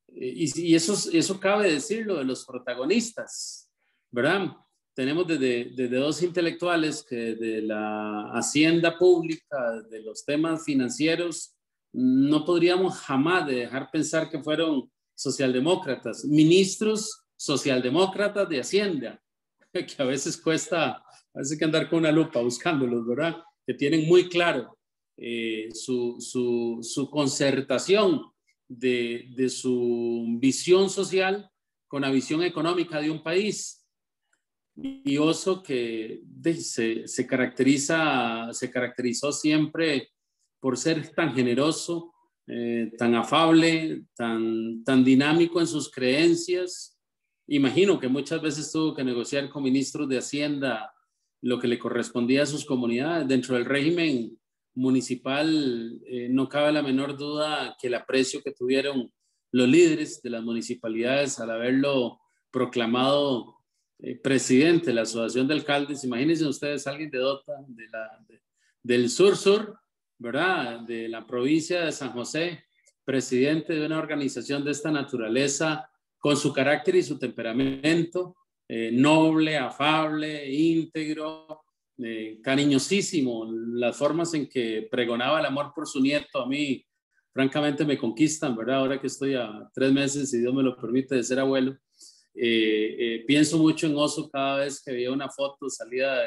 Y eso cabe decirlo de los protagonistas, ¿verdad? Tenemos desde dos intelectuales que de la hacienda pública, de los temas financieros, no podríamos jamás dejar pensar que fueron socialdemócratas, ministros socialdemócratas de Hacienda, que a veces que andar con una lupa buscándolos, ¿verdad? Que tienen muy claro su concertación de su visión social con la visión económica de un país. Y Oso, que se caracterizó siempre por ser tan generoso, tan afable, tan dinámico en sus creencias. Imagino que muchas veces tuvo que negociar con ministros de Hacienda lo que le correspondía a sus comunidades. Dentro del régimen municipal, no cabe la menor duda que el aprecio que tuvieron los líderes de las municipalidades al haberlo proclamado presidente de la Asociación de Alcaldes. Imagínense ustedes, alguien de Dota, del sur, ¿verdad? De la provincia de San José, presidente de una organización de esta naturaleza, con su carácter y su temperamento, noble, afable, íntegro, cariñosísimo. Las formas en que pregonaba el amor por su nieto a mí, francamente, me conquistan, ¿verdad? Ahora que estoy a 3 meses, si Dios me lo permite, de ser abuelo, pienso mucho en Oso cada vez que veía una foto salida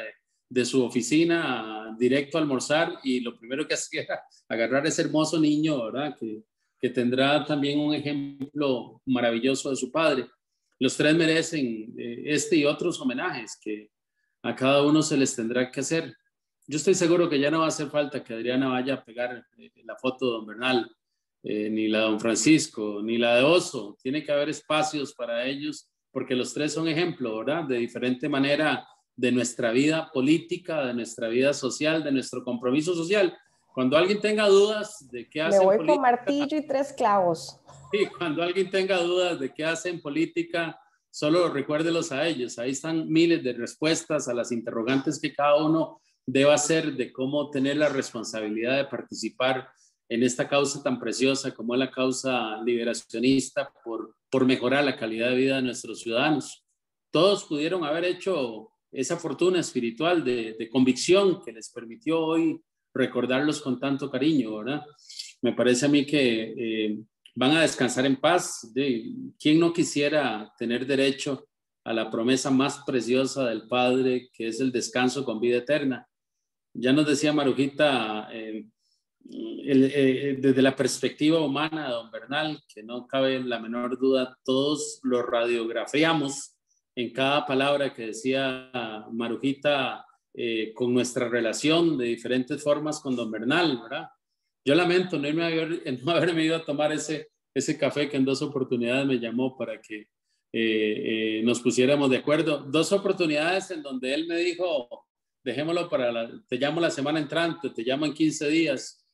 de su oficina directo a almorzar, y lo primero que hacía era agarrar a ese hermoso niño, ¿verdad? Que tendrá también un ejemplo maravilloso de su padre. Los 3 merecen este y otros homenajes que a cada uno se les tendrá que hacer. Yo estoy seguro que ya no va a hacer falta que Adriana vaya a pegar la foto de don Bernal, ni la de don Francisco, ni la de Oso. Tiene que haber espacios para ellos, porque los 3 son ejemplo, ¿verdad? De diferente manera de nuestra vida política, de nuestra vida social, de nuestro compromiso social. Cuando alguien tenga dudas de qué hace Me voy política, con martillo y 3 clavos. Sí, cuando alguien tenga dudas de qué hacen política, solo recuérdelos a ellos. Ahí están miles de respuestas a las interrogantes que cada uno debe hacer de cómo tener la responsabilidad de participar en esta causa tan preciosa como es la causa liberacionista por mejorar la calidad de vida de nuestros ciudadanos. Todos pudieron haber hecho esa fortuna espiritual de convicción que les permitió hoy recordarlos con tanto cariño, ¿verdad? Me parece a mí que van a descansar en paz. ¿Quién no quisiera tener derecho a la promesa más preciosa del Padre, que es el descanso con vida eterna? Ya nos decía Marujita, desde la perspectiva humana de don Bernal, que no cabe la menor duda, todos lo radiografiamos en cada palabra que decía Marujita, con nuestra relación de diferentes formas con don Bernal, ¿verdad? Yo lamento no haberme ido a tomar ese café que en 2 oportunidades me llamó para que nos pusiéramos de acuerdo. 2 oportunidades en donde él me dijo, dejémoslo te llamo la semana entrante, te llamo en 15 días.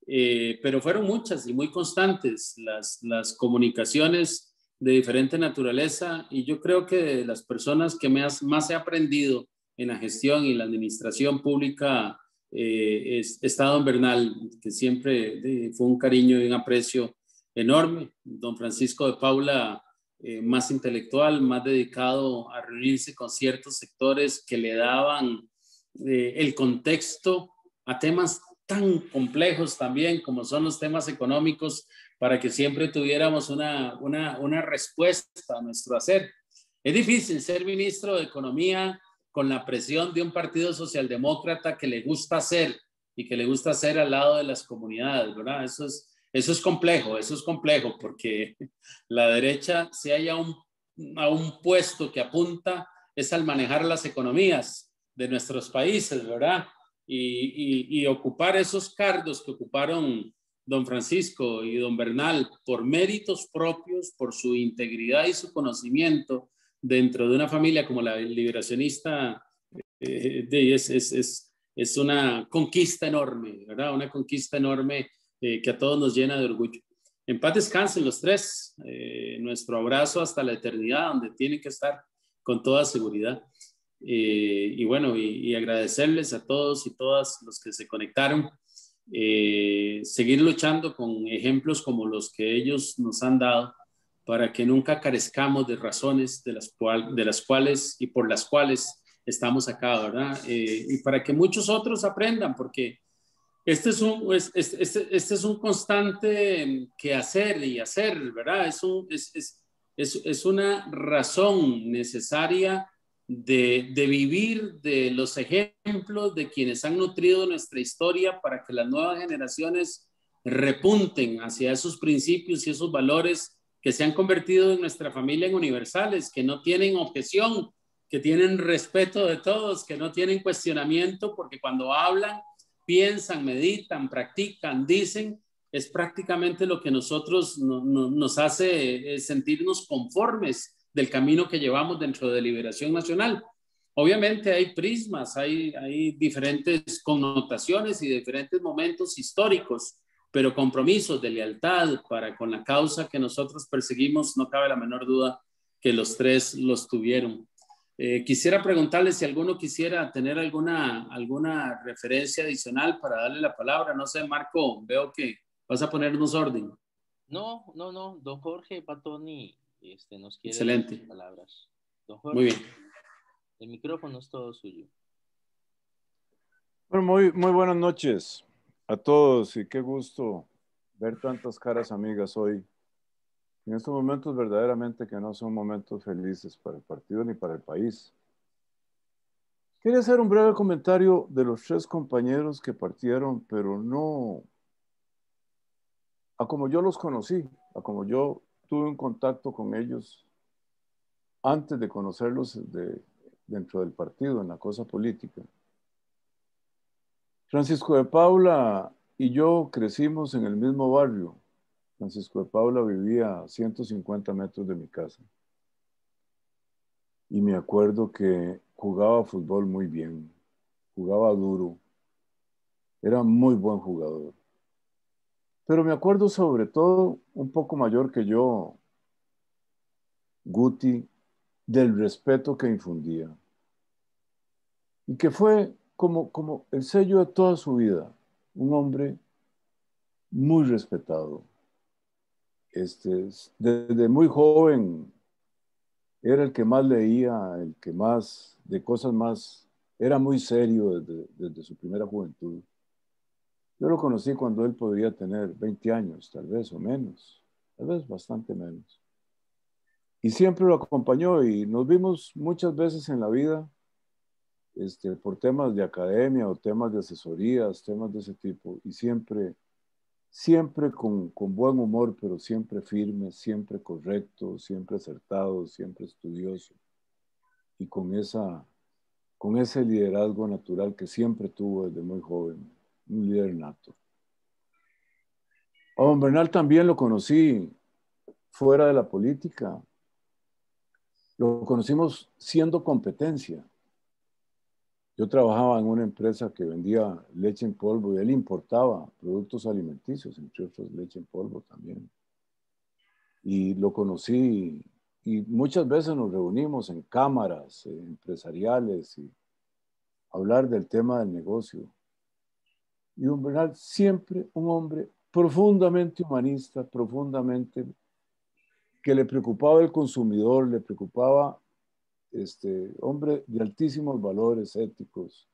Pero fueron muchas y muy constantes las comunicaciones de diferente naturaleza, y yo creo que de las personas que más he aprendido en la gestión y la administración pública está don Bernal, que siempre fue un cariño y un aprecio enorme. Don Francisco de Paula, más intelectual, más dedicado a reunirse con ciertos sectores que le daban el contexto a temas tan complejos también como son los temas económicos, para que siempre tuviéramos una respuesta a nuestro hacer. Es difícil ser ministro de Economía con la presión de un partido socialdemócrata que le gusta hacer y que le gusta hacer al lado de las comunidades, ¿verdad? Eso es complejo, porque la derecha, si hay a un puesto que apunta, es al manejar las economías de nuestros países, ¿verdad? Y ocupar esos cargos que ocuparon don Francisco y don Bernal por méritos propios, por su integridad y su conocimiento dentro de una familia como la liberacionista, es una conquista enorme, ¿verdad? Una conquista enorme que a todos nos llena de orgullo. En paz descansen los 3, nuestro abrazo hasta la eternidad, donde tienen que estar con toda seguridad. Y bueno, y agradecerles a todos y todas los que se conectaron, seguir luchando con ejemplos como los que ellos nos han dado, para que nunca carezcamos de razones de las cuales y por las cuales estamos acá, ¿verdad? Y para que muchos otros aprendan, porque este es un constante quehacer y hacer, ¿verdad? Es una razón necesaria de vivir de los ejemplos de quienes han nutrido nuestra historia, para que las nuevas generaciones repunten hacia esos principios y esos valores que se han convertido en nuestra familia en universales, que no tienen objeción, que tienen respeto de todos, que no tienen cuestionamiento, porque cuando hablan piensan, meditan, practican, dicen, es prácticamente lo que nosotros nos hace sentirnos conformes del camino que llevamos dentro de Liberación Nacional. Obviamente hay prismas, hay diferentes connotaciones y diferentes momentos históricos, pero compromisos de lealtad para con la causa que nosotros perseguimos, no cabe la menor duda que los tres los tuvieron. Quisiera preguntarle si alguno quisiera tener alguna referencia adicional para darle la palabra. No sé, Marco, veo que vas a ponernos orden. No, don Jorge Patoni nos quiere Excelente. dar palabras. Don Jorge, Muy bien. el micrófono es todo suyo. Bueno, muy buenas noches a todos y qué gusto ver tantas caras amigas hoy. En estos momentos verdaderamente que no son momentos felices para el partido ni para el país. Quería hacer un breve comentario de los tres compañeros que partieron, pero no a como yo los conocí, a como yo tuve un contacto con ellos antes de conocerlos dentro del partido, en la cosa política. Francisco de Paula y yo crecimos en el mismo barrio. Francisco de Paula vivía a 150 metros de mi casa. Y me acuerdo que jugaba fútbol muy bien, jugaba duro, era muy buen jugador. Pero me acuerdo sobre todo, un poco mayor que yo, Guti, del respeto que infundía. Y que fue como el sello de toda su vida, un hombre muy respetado. Desde muy joven era el que más leía, el que más, de cosas más, era muy serio desde su primera juventud. Yo lo conocí cuando él podía tener 20 años, tal vez, o menos, tal vez bastante menos. Y siempre lo acompañó y nos vimos muchas veces en la vida por temas de academia o temas de asesorías, temas de ese tipo, y siempre con buen humor, pero siempre firme, siempre correcto, siempre acertado, siempre estudioso, y con ese liderazgo natural que siempre tuvo desde muy joven, un líder nato. A don Bernal también lo conocí fuera de la política. Lo conocimos siendo competencia. Yo trabajaba en una empresa que vendía leche en polvo y él importaba productos alimenticios, entre otros leche en polvo también. Y lo conocí y muchas veces nos reunimos en cámaras empresariales y hablar del tema del negocio. Y don Bernal siempre un hombre profundamente humanista, profundamente que le preocupaba el consumidor, le preocupaba hombre de altísimos valores éticos,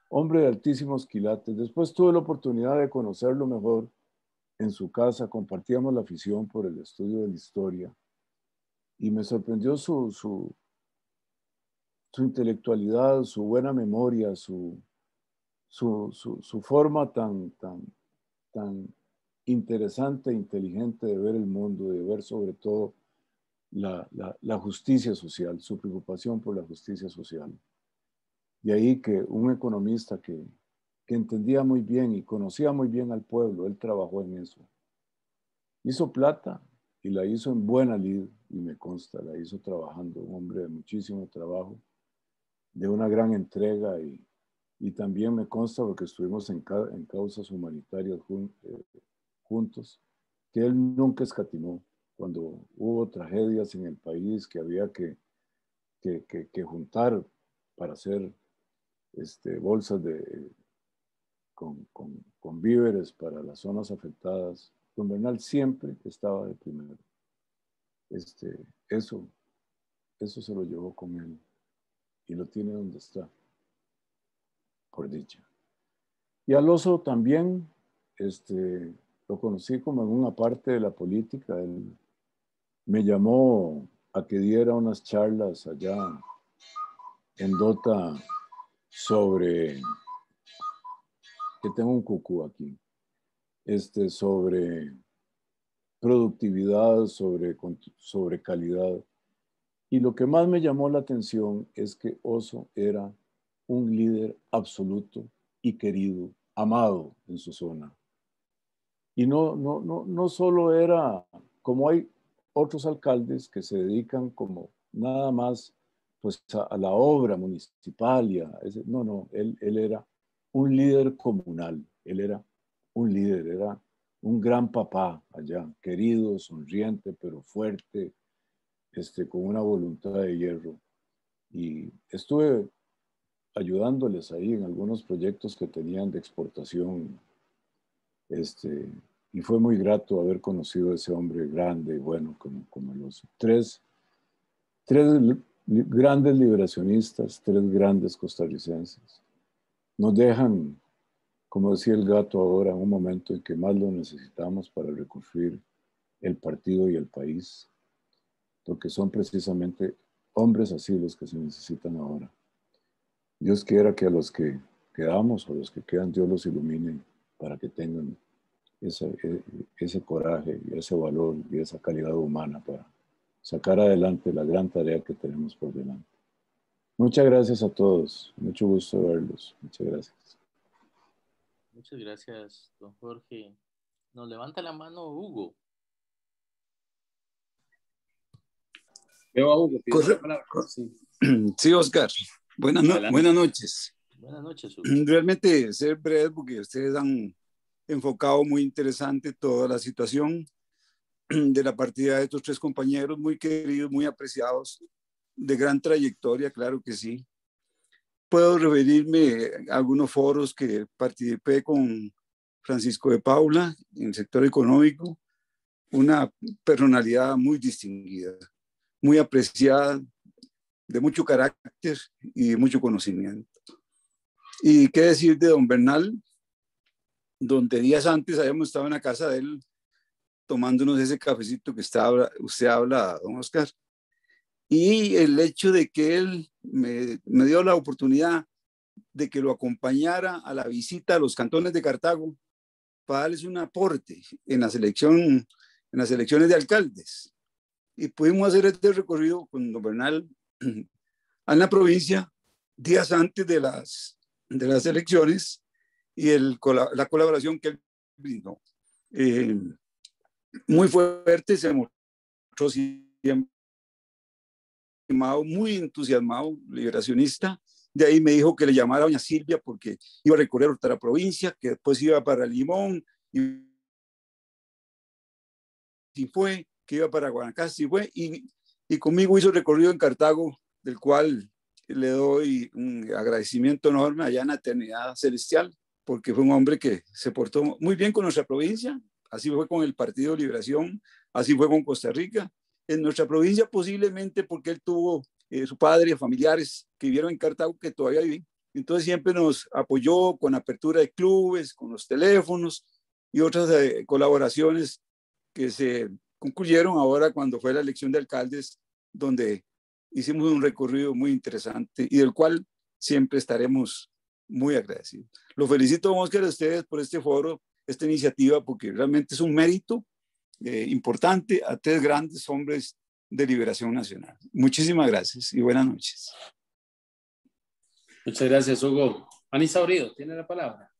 hombre de altísimos quilates. Después tuve la oportunidad de conocerlo mejor en su casa, compartíamos la afición por el estudio de la historia y me sorprendió su intelectualidad, su buena memoria, su forma tan interesante e inteligente de ver el mundo, de ver sobre todo la justicia social, su preocupación por la justicia social. De ahí que un economista que entendía muy bien y conocía muy bien al pueblo, él trabajó en eso. Hizo plata y la hizo en buena lid, y me consta, la hizo trabajando, un hombre de muchísimo trabajo, de una gran entrega y también me consta porque estuvimos en causas humanitarias juntos, que él nunca escatimó. Cuando hubo tragedias en el país que había que juntar para hacer bolsas con víveres para las zonas afectadas, don Bernal siempre estaba de primero. Eso se lo llevó con él y lo tiene donde está, por dicha. Y al oso también, lo conocí como en una parte de la política. Él me llamó a que diera unas charlas allá en Dota sobre, que tengo un cucú aquí, sobre productividad, sobre calidad. Y lo que más me llamó la atención es que Oso era un líder absoluto y querido amado en su zona. Y no solo era, como hay otros alcaldes que se dedican como nada más pues a la obra municipal no, él era un líder comunal, él era un líder, era un gran papá allá, querido, sonriente, pero fuerte, con una voluntad de hierro. Y estuve ayudándoles ahí en algunos proyectos que tenían de exportación, y fue muy grato haber conocido a ese hombre grande y bueno, como los tres grandes liberacionistas, tres grandes costarricenses. Nos dejan, como decía el gato ahora, en un momento en que más lo necesitamos para reconstruir el partido y el país, porque son precisamente hombres así los que se necesitan ahora. Dios quiera que a los que quedamos o a los que quedan, Dios los ilumine para que tengan ese coraje y ese valor y esa calidad humana para sacar adelante la gran tarea que tenemos por delante. Muchas gracias a todos. Mucho gusto verlos. Muchas gracias. Muchas gracias, don Jorge. Nos levanta la mano Hugo. Veo a Hugo, pido la palabra. Sí. Sí, Oscar. Buenas noches. Buenas noches, Hugo. Realmente ser breve porque ustedes han enfocado muy interesante toda la situación de la partida de estos tres compañeros muy queridos, muy apreciados, de gran trayectoria, claro que sí. Puedo referirme a algunos foros que participé con Francisco de Paula en el sector económico, una personalidad muy distinguida, muy apreciada, de mucho carácter y de mucho conocimiento. Y qué decir de don Bernal, donde días antes habíamos estado en la casa de él tomándonos ese cafecito que usted habla, don Oscar. Y el hecho de que él me dio la oportunidad de que lo acompañara a la visita a los cantones de Cartago para darles un aporte en las elecciones de alcaldes. Y pudimos hacer este recorrido con don Bernal en la provincia días antes de las elecciones y la colaboración que él brindó. Muy fuerte, se mostró siempre muy entusiasmado, liberacionista. De ahí me dijo que le llamara a doña Silvia porque iba a recorrer otra provincia, que después iba para Limón, y fue, que iba para Guanacaste, y fue, y conmigo hizo el recorrido en Cartago, del cual le doy un agradecimiento enorme allá en la eternidad celestial, porque fue un hombre que se portó muy bien con nuestra provincia. Así fue con el Partido de Liberación, así fue con Costa Rica. En nuestra provincia posiblemente porque él tuvo su padre, familiares que vivieron en Cartago que todavía viven. Entonces siempre nos apoyó con apertura de clubes, con los teléfonos y otras colaboraciones que se concluyeron ahora cuando fue la elección de alcaldes, donde hicimos un recorrido muy interesante y del cual siempre estaremos muy agradecidos. Lo felicito, Oscar, a ustedes por este foro, esta iniciativa, porque realmente es un mérito importante a tres grandes hombres de liberación nacional. Muchísimas gracias y buenas noches. Muchas gracias, Hugo. Anisa Urido, tiene la palabra.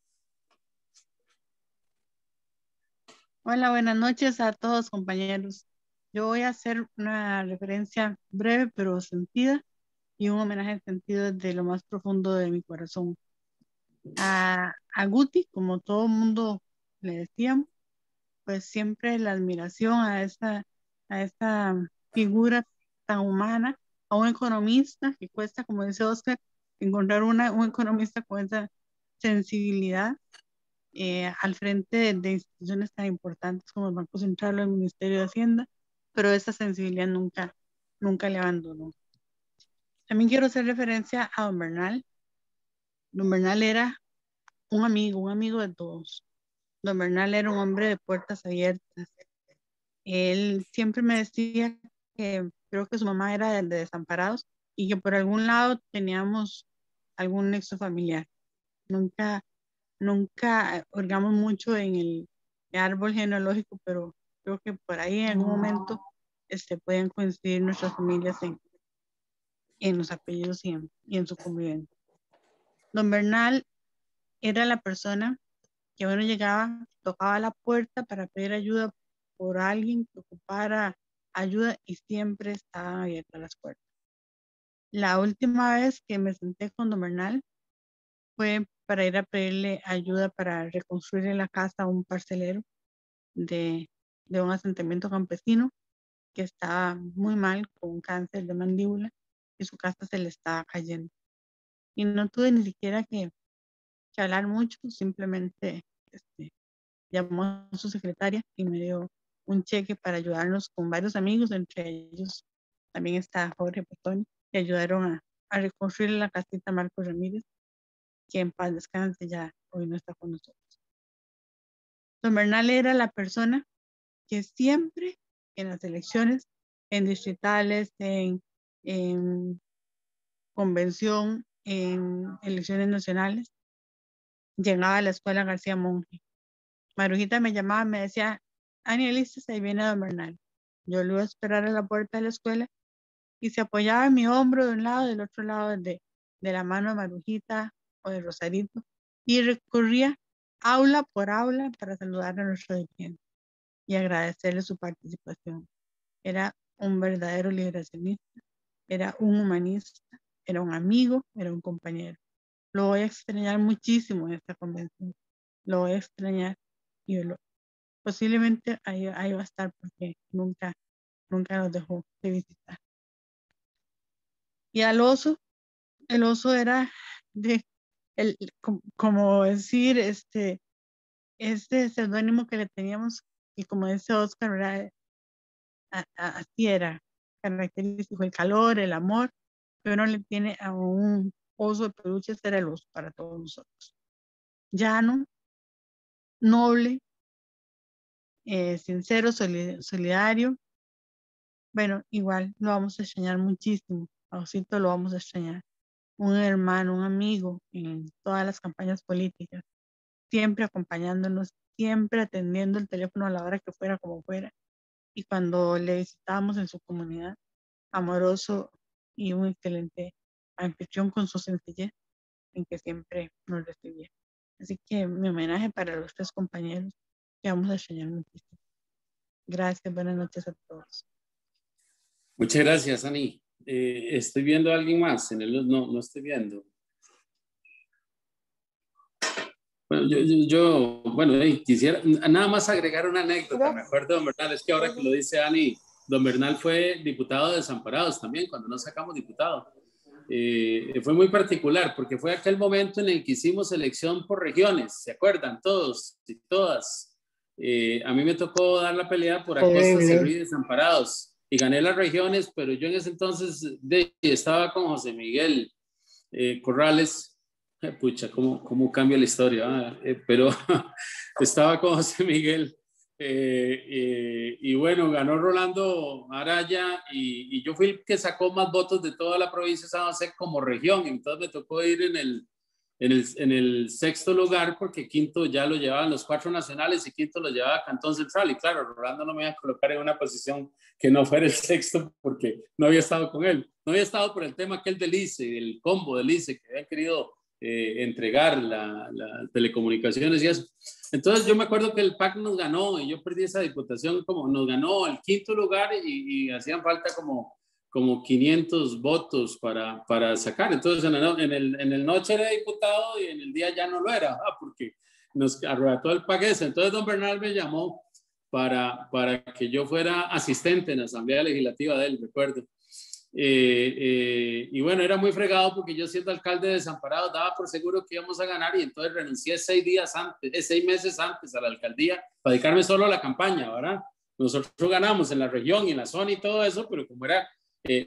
Hola, buenas noches a todos, compañeros. Yo voy a hacer una referencia breve pero sentida y un homenaje sentido desde lo más profundo de mi corazón. A Guti, como todo el mundo le decíamos, pues siempre la admiración a esta figura tan humana, a un economista que cuesta, como dice Oscar, encontrar un economista con esa sensibilidad al frente de instituciones tan importantes como el Banco Central o el Ministerio de Hacienda, pero esa sensibilidad nunca le abandonó. También quiero hacer referencia a don Bernal. Don Bernal era un amigo de todos. Don Bernal era un hombre de puertas abiertas. Él siempre me decía que creo que su mamá era de desamparados y que por algún lado teníamos algún nexo familiar. Nunca hurgamos mucho en el árbol genealógico, pero creo que por ahí en algún momento pueden coincidir nuestras familias en los apellidos y en su convivencia. Don Bernal era la persona que uno llegaba, tocaba la puerta para pedir ayuda por alguien que ocupara ayuda y siempre estaban abiertas las puertas. La última vez que me senté con don Bernal fue para ir a pedirle ayuda para reconstruir la casa a un parcelero de un asentamiento campesino que estaba muy mal con cáncer de mandíbula y su casa se le estaba cayendo. Y no tuve ni siquiera que hablar mucho, simplemente llamó a su secretaria y me dio un cheque para ayudarnos con varios amigos, entre ellos también está Jorge Petoni, que ayudaron a reconstruir la casita Marcos Ramírez, que en paz descanse, ya hoy no está con nosotros. Don Bernal era la persona que siempre en las elecciones, en distritales, en convención, en elecciones nacionales, llegaba a la escuela García Monge. Marujita me llamaba, me decía, Ani, listas, ahí viene don Bernal. Yo lo iba a esperar a la puerta de la escuela y se apoyaba en mi hombro de un lado, del otro lado de la mano de Marujita o de Rosarito y recorría aula por aula para saludar a nuestro dirigente y agradecerle su participación. Era un verdadero liberacionista, era un humanista, era un amigo, era un compañero. Lo voy a extrañar muchísimo en esta convención. Lo voy a extrañar y posiblemente ahí va a estar porque nunca nos dejó de visitar. Y al oso, el oso era como decir, este seudónimo que le teníamos, y como dice Oscar, ¿verdad? Así era característico, el calor, el amor que uno le tiene a un oso de peluche, era el oso para todos nosotros. Llano, noble, sincero, solidario. Bueno, igual lo vamos a extrañar muchísimo. A Osito lo vamos a extrañar. Un hermano, un amigo en todas las campañas políticas, siempre acompañándonos, siempre atendiendo el teléfono a la hora que fuera, como fuera. Y cuando le visitábamos en su comunidad, amoroso y un excelente anfitrión con su sencillez en que siempre nos recibía. Así que mi homenaje para los 3 compañeros que vamos a extrañar muchísimo. Gracias, buenas noches a todos. Muchas gracias, Ani. Estoy viendo a alguien más. No estoy viendo. Bueno, yo quisiera nada más agregar una anécdota. Me acuerdo de don Bernal, es que ahora que lo dice Ani, don Bernal fue diputado de Desamparados también, cuando nos sacamos diputado. Fue muy particular porque fue aquel momento en el que hicimos elección por regiones, ¿se acuerdan? Todos y todas. A mí me tocó dar la pelea por Acosta, Cerro y Desamparados y gané las regiones, pero yo en ese entonces estaba con José Miguel Corrales. Pucha, ¿cómo cambia la historia? Pero estaba con José Miguel y bueno, ganó Rolando Araya y yo fui el que sacó más votos de toda la provincia de San José como región. Entonces me tocó ir en el 6º lugar porque quinto ya lo llevaban los 4 nacionales y quinto lo llevaba Cantón Central. Y claro, Rolando no me iba a colocar en una posición que no fuera el 6º porque no había estado con él. No había estado por el tema aquel del ICE, el combo del ICE que habían querido entregar las telecomunicaciones y eso. Entonces yo me acuerdo que el PAC nos ganó y yo perdí esa diputación, como nos ganó el 5º lugar y hacían falta como 500 votos para sacar. Entonces en el noche era diputado y en el día ya no lo era, porque nos arrebató el PAC ese. Entonces don Bernal me llamó para que yo fuera asistente en la Asamblea Legislativa de él, recuerdo. Y bueno, era muy fregado porque yo siendo alcalde de Desamparados daba por seguro que íbamos a ganar y entonces renuncié 6 meses antes a la alcaldía para dedicarme solo a la campaña, ¿verdad? Nosotros ganamos en la región y en la zona y todo eso, pero como era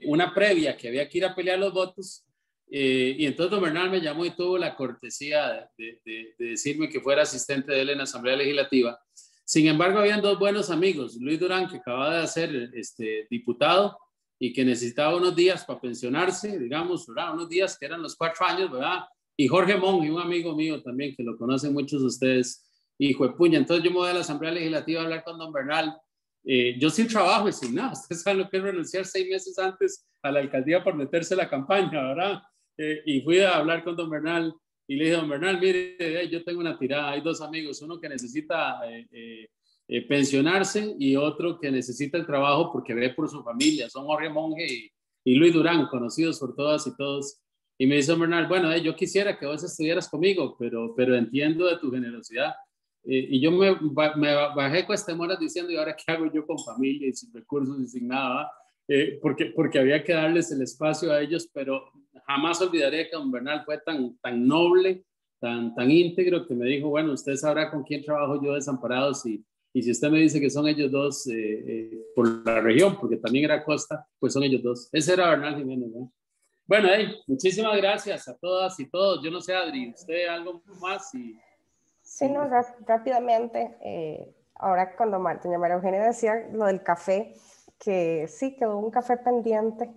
una previa que había que ir a pelear los votos, y entonces don Bernal me llamó y tuvo la cortesía de decirme que fuera asistente de él en la Asamblea Legislativa. Sin embargo, habían 2 buenos amigos, Luis Durán, que acababa de ser diputado y que necesitaba unos días para pensionarse, digamos, ¿verdad? Unos días que eran los 4 años, ¿verdad? Y Jorge Monge, un amigo mío también, que lo conocen muchos de ustedes, hijo de puña. Entonces yo me voy a la Asamblea Legislativa a hablar con don Bernal. Yo sin trabajo y sin nada. Ustedes saben lo que es renunciar 6 meses antes a la alcaldía por meterse a la campaña, ¿verdad? Y fui a hablar con don Bernal y le dije, don Bernal, mire, yo tengo una tirada, hay dos amigos, uno que necesita pensionarse y otro que necesita el trabajo porque ve por su familia, son Jorge Monge y Luis Durán, conocidos por todas y todos. Y me dice Bernal, bueno, yo quisiera que vos estuvieras conmigo, pero entiendo de tu generosidad. Y yo me bajé cuestemoras diciendo, ¿y ahora qué hago yo con familia y sin recursos y sin nada? Porque había que darles el espacio a ellos, pero jamás olvidaré que don Bernal fue tan noble, tan íntegro, que me dijo, bueno, usted sabrá con quién trabajo yo Desamparados y si usted me dice que son ellos dos por la región, porque también era costa, pues son ellos dos. Ese era Bernal Jiménez, ¿no? Bueno, muchísimas gracias a todas y todos. Yo no sé, Adri, ¿usted algo más? Sí, no, rápidamente. Ahora cuando doña María Eugenia decía lo del café, que sí, quedó un café pendiente.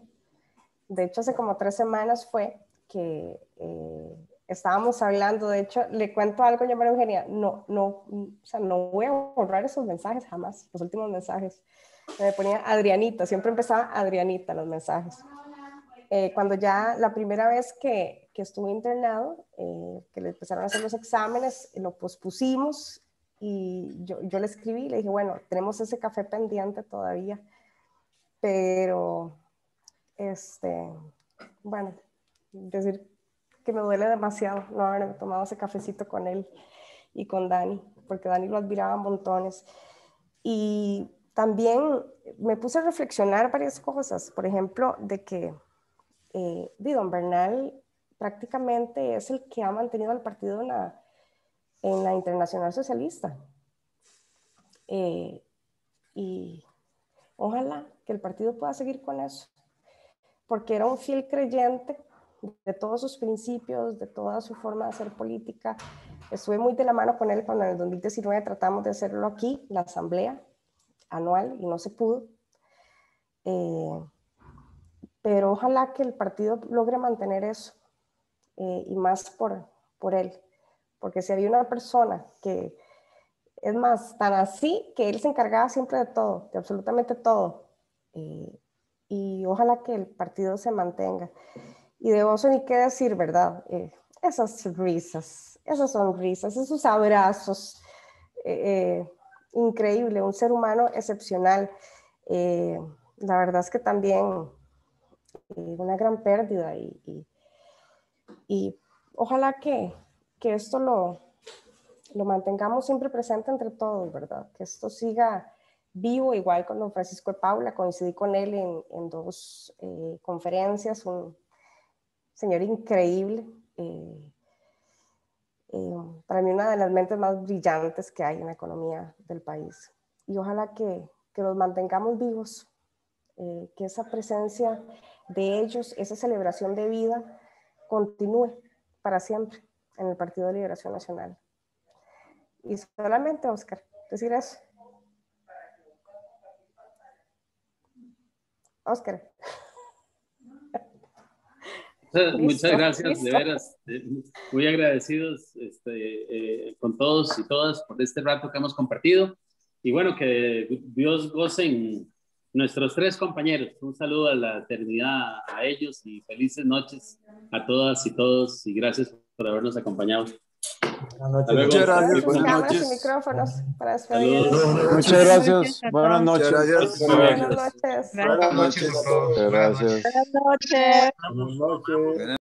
De hecho, hace como 3 semanas fue que estábamos hablando. De hecho, le cuento algo, doña María Eugenia, no voy a borrar esos mensajes jamás, los últimos mensajes. Me ponía Adrianita, siempre empezaba Adrianita los mensajes. Cuando ya la primera vez que estuve internado, que le empezaron a hacer los exámenes, lo pospusimos y yo le escribí y le dije, bueno, tenemos ese café pendiente todavía, pero bueno, decir que me duele demasiado no haber tomado ese cafecito con él y con Dani, porque Dani lo admiraba montones. Y también me puse a reflexionar varias cosas, por ejemplo, de que don Bernal prácticamente es el que ha mantenido al partido en la Internacional Socialista. Y ojalá que el partido pueda seguir con eso, porque era un fiel creyente de todos sus principios, de toda su forma de hacer política. Estuve muy de la mano con él cuando en el 2019 tratamos de hacerlo aquí, la asamblea anual, y no se pudo. Pero ojalá que el partido logre mantener eso, y más por él, porque si había una persona que, es más, tan así, que él se encargaba siempre de todo, de absolutamente todo, y ojalá que el partido se mantenga. Y de Oso ni qué decir, ¿verdad? Esas risas, esas sonrisas, esos abrazos, increíble, un ser humano excepcional. La verdad es que también una gran pérdida y ojalá que esto lo mantengamos siempre presente entre todos, ¿verdad? Que esto siga vivo, igual con don Francisco de Paula. Coincidí con él en 2 conferencias, un señor increíble, para mí una de las mentes más brillantes que hay en la economía del país. Y ojalá que los mantengamos vivos, que esa presencia de ellos, esa celebración de vida, continúe para siempre en el Partido de Liberación Nacional. Y solamente, Oscar, decir eso. Oscar. Muchas gracias, de veras, muy agradecidos con todos y todas por este rato que hemos compartido. Y bueno, que Dios goce en nuestros 3 compañeros. Un saludo a la eternidad a ellos y felices noches a todas y todos, y gracias por habernos acompañado. Muchas gracias. Buenas noches. Micrófonos para despedir. Muchas gracias. Buenas noches. Buenas noches. Buenas noches. Buenas noches. Gracias. Buenas noches. Buenas noches.